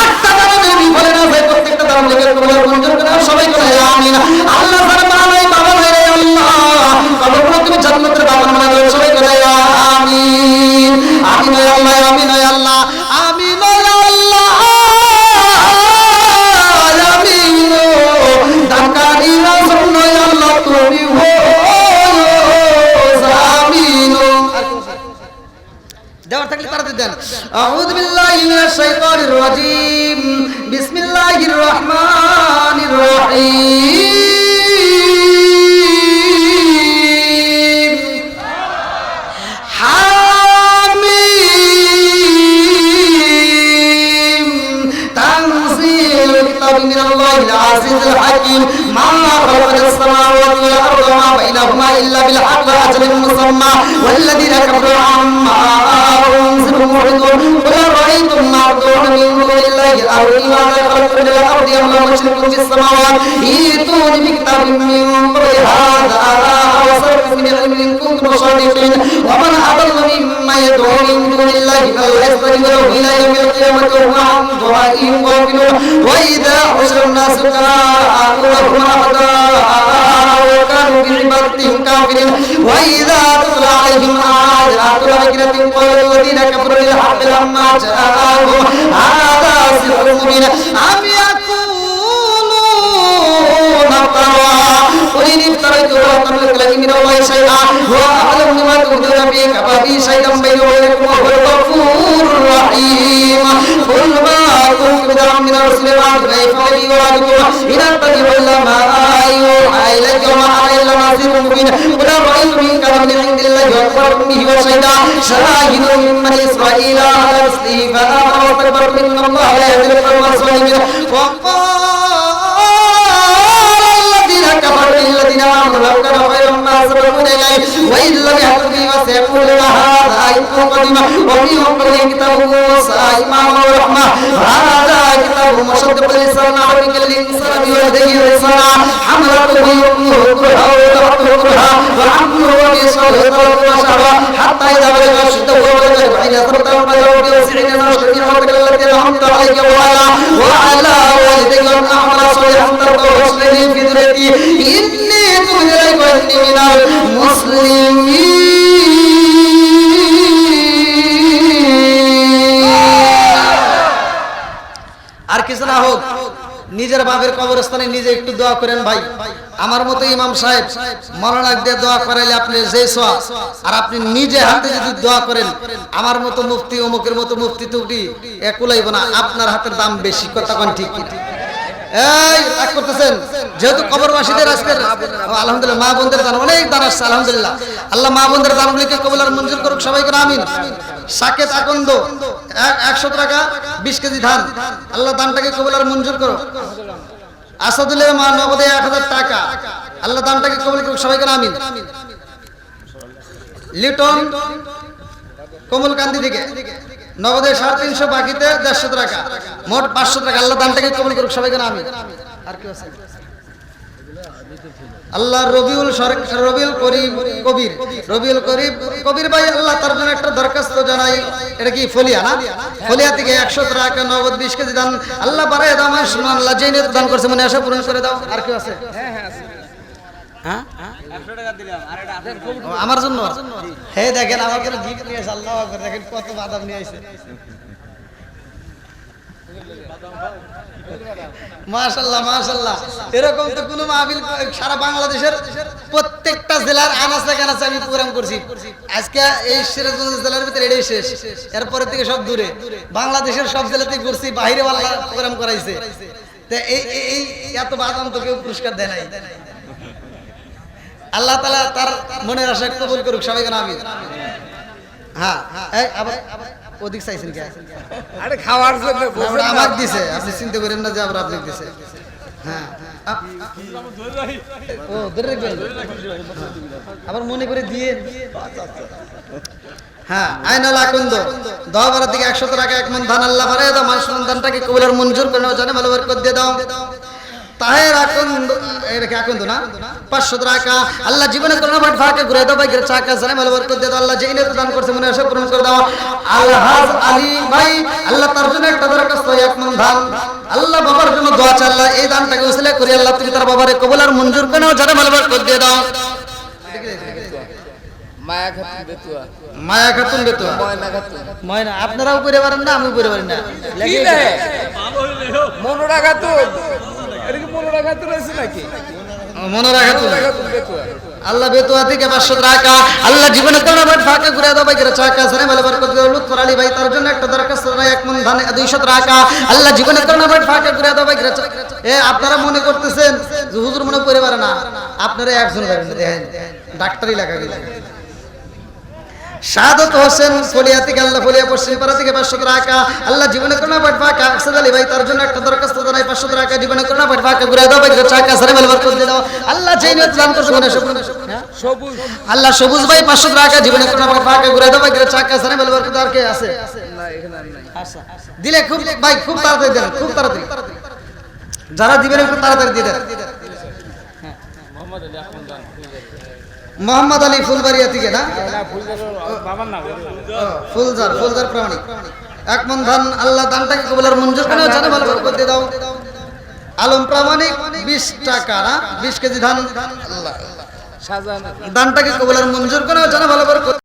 একটা দান যদি বলে না ভাই প্রত্যেকটা দান লিখে কবুল আর মঞ্জুর করে দাও সবাই বলে আমিন আল্লাহ যারা মা নাই বাবা নাই রে আল্লাহ কবরগুলো তুমি জান্নাতের বাগান বানায় দাও সবাই বলে আমিন আমিন আল্লাহ আমিন আল্লাহ আমিন আল্লাহ আমিন দানকারীর জন্য আল্লাহ তুমি আমিন দেওয়ার থাকলে তাড়াতাড়ি দেন আউযু বিল্লাহি মিনাশ শাইতানির রাজীম বিসমিল্লাহির রহমানির রহিম হামিম তানজিলুল কিতাবি মিনাল্লাহিল আজিজিল হাকীম মা খালাকাস সামাওয়াতি ওয়াল আরদা ওয়া মা বাইনাহুমা ইল্লা বিল হাক্কি ওয়া আজালিন মুসাম্মা ওয়াল্লাযীনা কাফারু আম্মা أنزلوا معرضون قل أرأيتم ما تدعون من دون الله أروني ماذا خلق من الأرض أم لهم شرك في السماوات ائتوني بكتاب من قبل هذا أو سبق من علم إن كنتم صادقين ومن أضل ممن يدعو من دون الله من لا يستجيب له إلى يوم القيامة وهم عن دعائهم غافلون وإذا حشر الناس كانوا لهم أعداء وكانوا بعبادتهم كافرين وإذا تتلى عليهم آياتنا بينات قال الذين كفروا للحق لما جاءهم هذا سحر مبين أم يقولون افترى قل إن افتريت ولا تملك لي من الله شيئا هو أعلم بما تبدون به كفى به شيئا بيني وبينكم وهو الغفور الرحيم قل ما كنت بدعا من الرسل بعد كيف بي وعدكم إن أتبع إلا ما يوحى إليك وما أنا إلا نذير مبين قل أرأيتم إن كان من عند الله وأخبركم به وشهد شاهد من بني إسرائيل على مثله فآمن واستكبرتم إن الله لا يهدي القوم الظالمين كفروا الذين آمنوا لو كان خيرا ما سبقونا إليه وإن لم يهتدوا به فسيقولون هذا إفك قديم وفي قبله كتاب موسى إماما ورحمة هذا كتاب خلقكم وشدد لسانا وخلق الإنسان بيده رسالا حملته أمه كرها ووضعته كرها وحمله وفصاله 30 شهرا حتى إذا بلغ أشده وبلغ 40 سنة وبلغ بوسعين نشأته ربك التي أنعمت عليك وعلى والديك أن أعمل صالحا ترضاه واصلح في ذريتي إني تبت إليك وإني من المسلمين আর কিছু না হোক নিজের বাপের কবরস্থানে নিজে একটু দোয়া করেন ভাই আমার মতো ইমাম সাহেব মরণাক দিয়ে দোয়া করাইলে আপনি যে সওয়াব আর আপনি নিজে হাতে যদি দোয়া করেন আমার মতো মুফতি অমুকের মতো মুফতি টুকটি একুলাইব না আপনার হাতের দাম বেশি কথা কোন ঠিক কি এই রাগ করতেছেন যেহেতু কবরবাসীদের আজকে আলহামদুলিল্লাহ মা বোনদের দান অনেক দান আসছে আলহামদুলিল্লাহ আল্লাহ মা বোনদের দানগুলিকে কবুল আর মঞ্জুর করুক সবাই করে আমিন সাকেত আকন্দ 100 টাকা 20 কেজি ধান আল্লাহ দানটাকে কবুল আর মঞ্জুর করুক আসাদুল্লাহ মা নগদে 1000 টাকা আল্লাহ দানটাকে কবুল করুক সবাই করে আমিন লিটন কমলকান্দি থেকে নগদে 350 বাকিতে 150 টাকা মোট 500 টাকা আল্লাহ দানটাকে কবুল করুক সবাই করে আমিন আর কি আছে আল্লাহ রবিউল কবির ভাই আল্লাহ তার জন্য একটা দরখাস্ত জানাই এটা কি ফলিয়া না ফলিয়া থেকে 100 টাকা নগদ 20 কেজি দান আল্লাহ বাড়ায় দাও আমার সুমান আল্লাহ যেই নিয়ত দান করছে মনে আশা পূরণ করে দাও আর কি আছে হ্যাঁ 100 টাকা দিলাম আর এটা আমার জন্য হে দেখেন আমাকে গিফট নিয়ে এসে আল্লাহু আকবার দেখেন কত বাদাম নিয়ে আইছে মাশাআল্লাহ মাশাআল্লাহ এরকম তো কোনো মাহফিল সারা বাংলাদেশের প্রত্যেকটা জেলার আনাচে কানাচে আমি প্রোগ্রাম করছি আজকে এই সিরাজগঞ্জ জেলার ভিতরে এটাই শেষ এরপরে থেকে সব দূরে বাংলাদেশের সব জেলাতেই করছি বাইরে আল্লাহ প্রোগ্রাম করাইছে তো এই এত বাদাম তো কেউ পুরস্কার দেয় নাই আল্লাহ তাআলা তার মনের আশা কবুল করুক সবাই কেন আমিন হ্যাঁ এই আবার ওদিক চাইছেন কি আরে খাওয়ার জন্য আমরা আমাক দিছে আপনি চিন্তা করেন না যে আবার আপনি দিছে হ্যাঁ ও ধরে রাখবেন আবার মনে করে দিয়ে হ্যাঁ আইনাল আকন্দ 10 12 থেকে 100 টাকা এক মন ধান আল্লাহ বাড়ায় দাও মানুষ দানটাকে কবুল আর মঞ্জুর করে নাও জানে ভালো বরকত দিয়ে দাও তাহের আকন্দ এরকে আকন্দ না 500 টাকা আল্লাহ জীবনে করোনা বাট ফাঁকে ঘুরে দাও ভাই চাকা জানে ভালো বরকত দিয়ে দাও আল্লাহ যেই নিয়ত দান করছে মনে আশা পূরণ করে দাও আলহাজ আলী ভাই আল্লাহ তার জন্য একটা দরখাস্ত এক মন ধান আল্লাহ বাবার জন্য দোয়া চাই আল্লাহ এই দানটাকে উসিলা করি আল্লাহ তুমি তার বাবারে কবুল আর মঞ্জুর করে নাও জানে ভালো বরকত দিয়ে দাও মায়া খাতুন বেতুয়া ময়না আপনারাও করে পারেন না আমিও করে পারি না কি রে মনোরা খাতুন এটা কি মনোরা খাতুন আছে নাকি মনোরা খাতুন বেতুয়া আল্লাহ বেতুয়া থেকে 500 টাকা আল্লাহ জীবনে করোনা বাট ফাঁকে ঘুরে দাও ভাই চাকা জানে ভালো বরকত দিয়ে লুৎফর আলী ভাই তার জন্য একটা দরখাস্ত এক মন ধান 200 টাকা আল্লাহ জীবনে করোনা বাট ফাঁকে ঘুরে দাও ভাই এ আপনারা মনে করতেছেন যে হুজুর মনে করে পারে না আপনারা একজন করেন দেখেন ডাক্তারি লাগা গেল শাহাদত হোসেন ফলিয়া থেকে আল্লাহ ফলিয়া পশ্চিম পাড়া থেকে 500 টাকা আল্লাহ জীবনে করোনা বাট ফাঁকা আকসাদ আলী ভাই তার জন্য একটা দরখাস্ত জানাই 500 টাকা জীবনে করোনা বাট ফাঁকা ঘুরে দাও ভাই চাকা জানে ভালো বরকত দিয়ে দাও আল্লাহ যেই নিয়ত দান করছে মনে সবুজ আল্লাহ সবুজ ভাই 500 টাকা জীবনে করোনা বাট ফাঁকা ঘুরে দাও ভাই চাকা জানে ভালো বরকত আর কে আছে না এখানে আর নাই আচ্ছা দিলে খুব ভাই খুব তাড়াতাড়ি দেন খুব তাড়াতাড়ি যারা দিবেন একটু তাড়াতাড়ি দিয়ে দেন মোহাম্মদ আলী ফুলবাড়িয়া থেকে না ফুলজার প্রামাণিক এক মন ধান আল্লাহ দানটাকে কবুল আর মঞ্জুর করে জানে ভালো বরকত দিয়ে দাও আলম প্রামাণিক 20 টাকা না 20 কেজি ধান আল্লাহ শাহজাহান দানটাকে কবুল আর মঞ্জুর করে জানে ভালো বরকত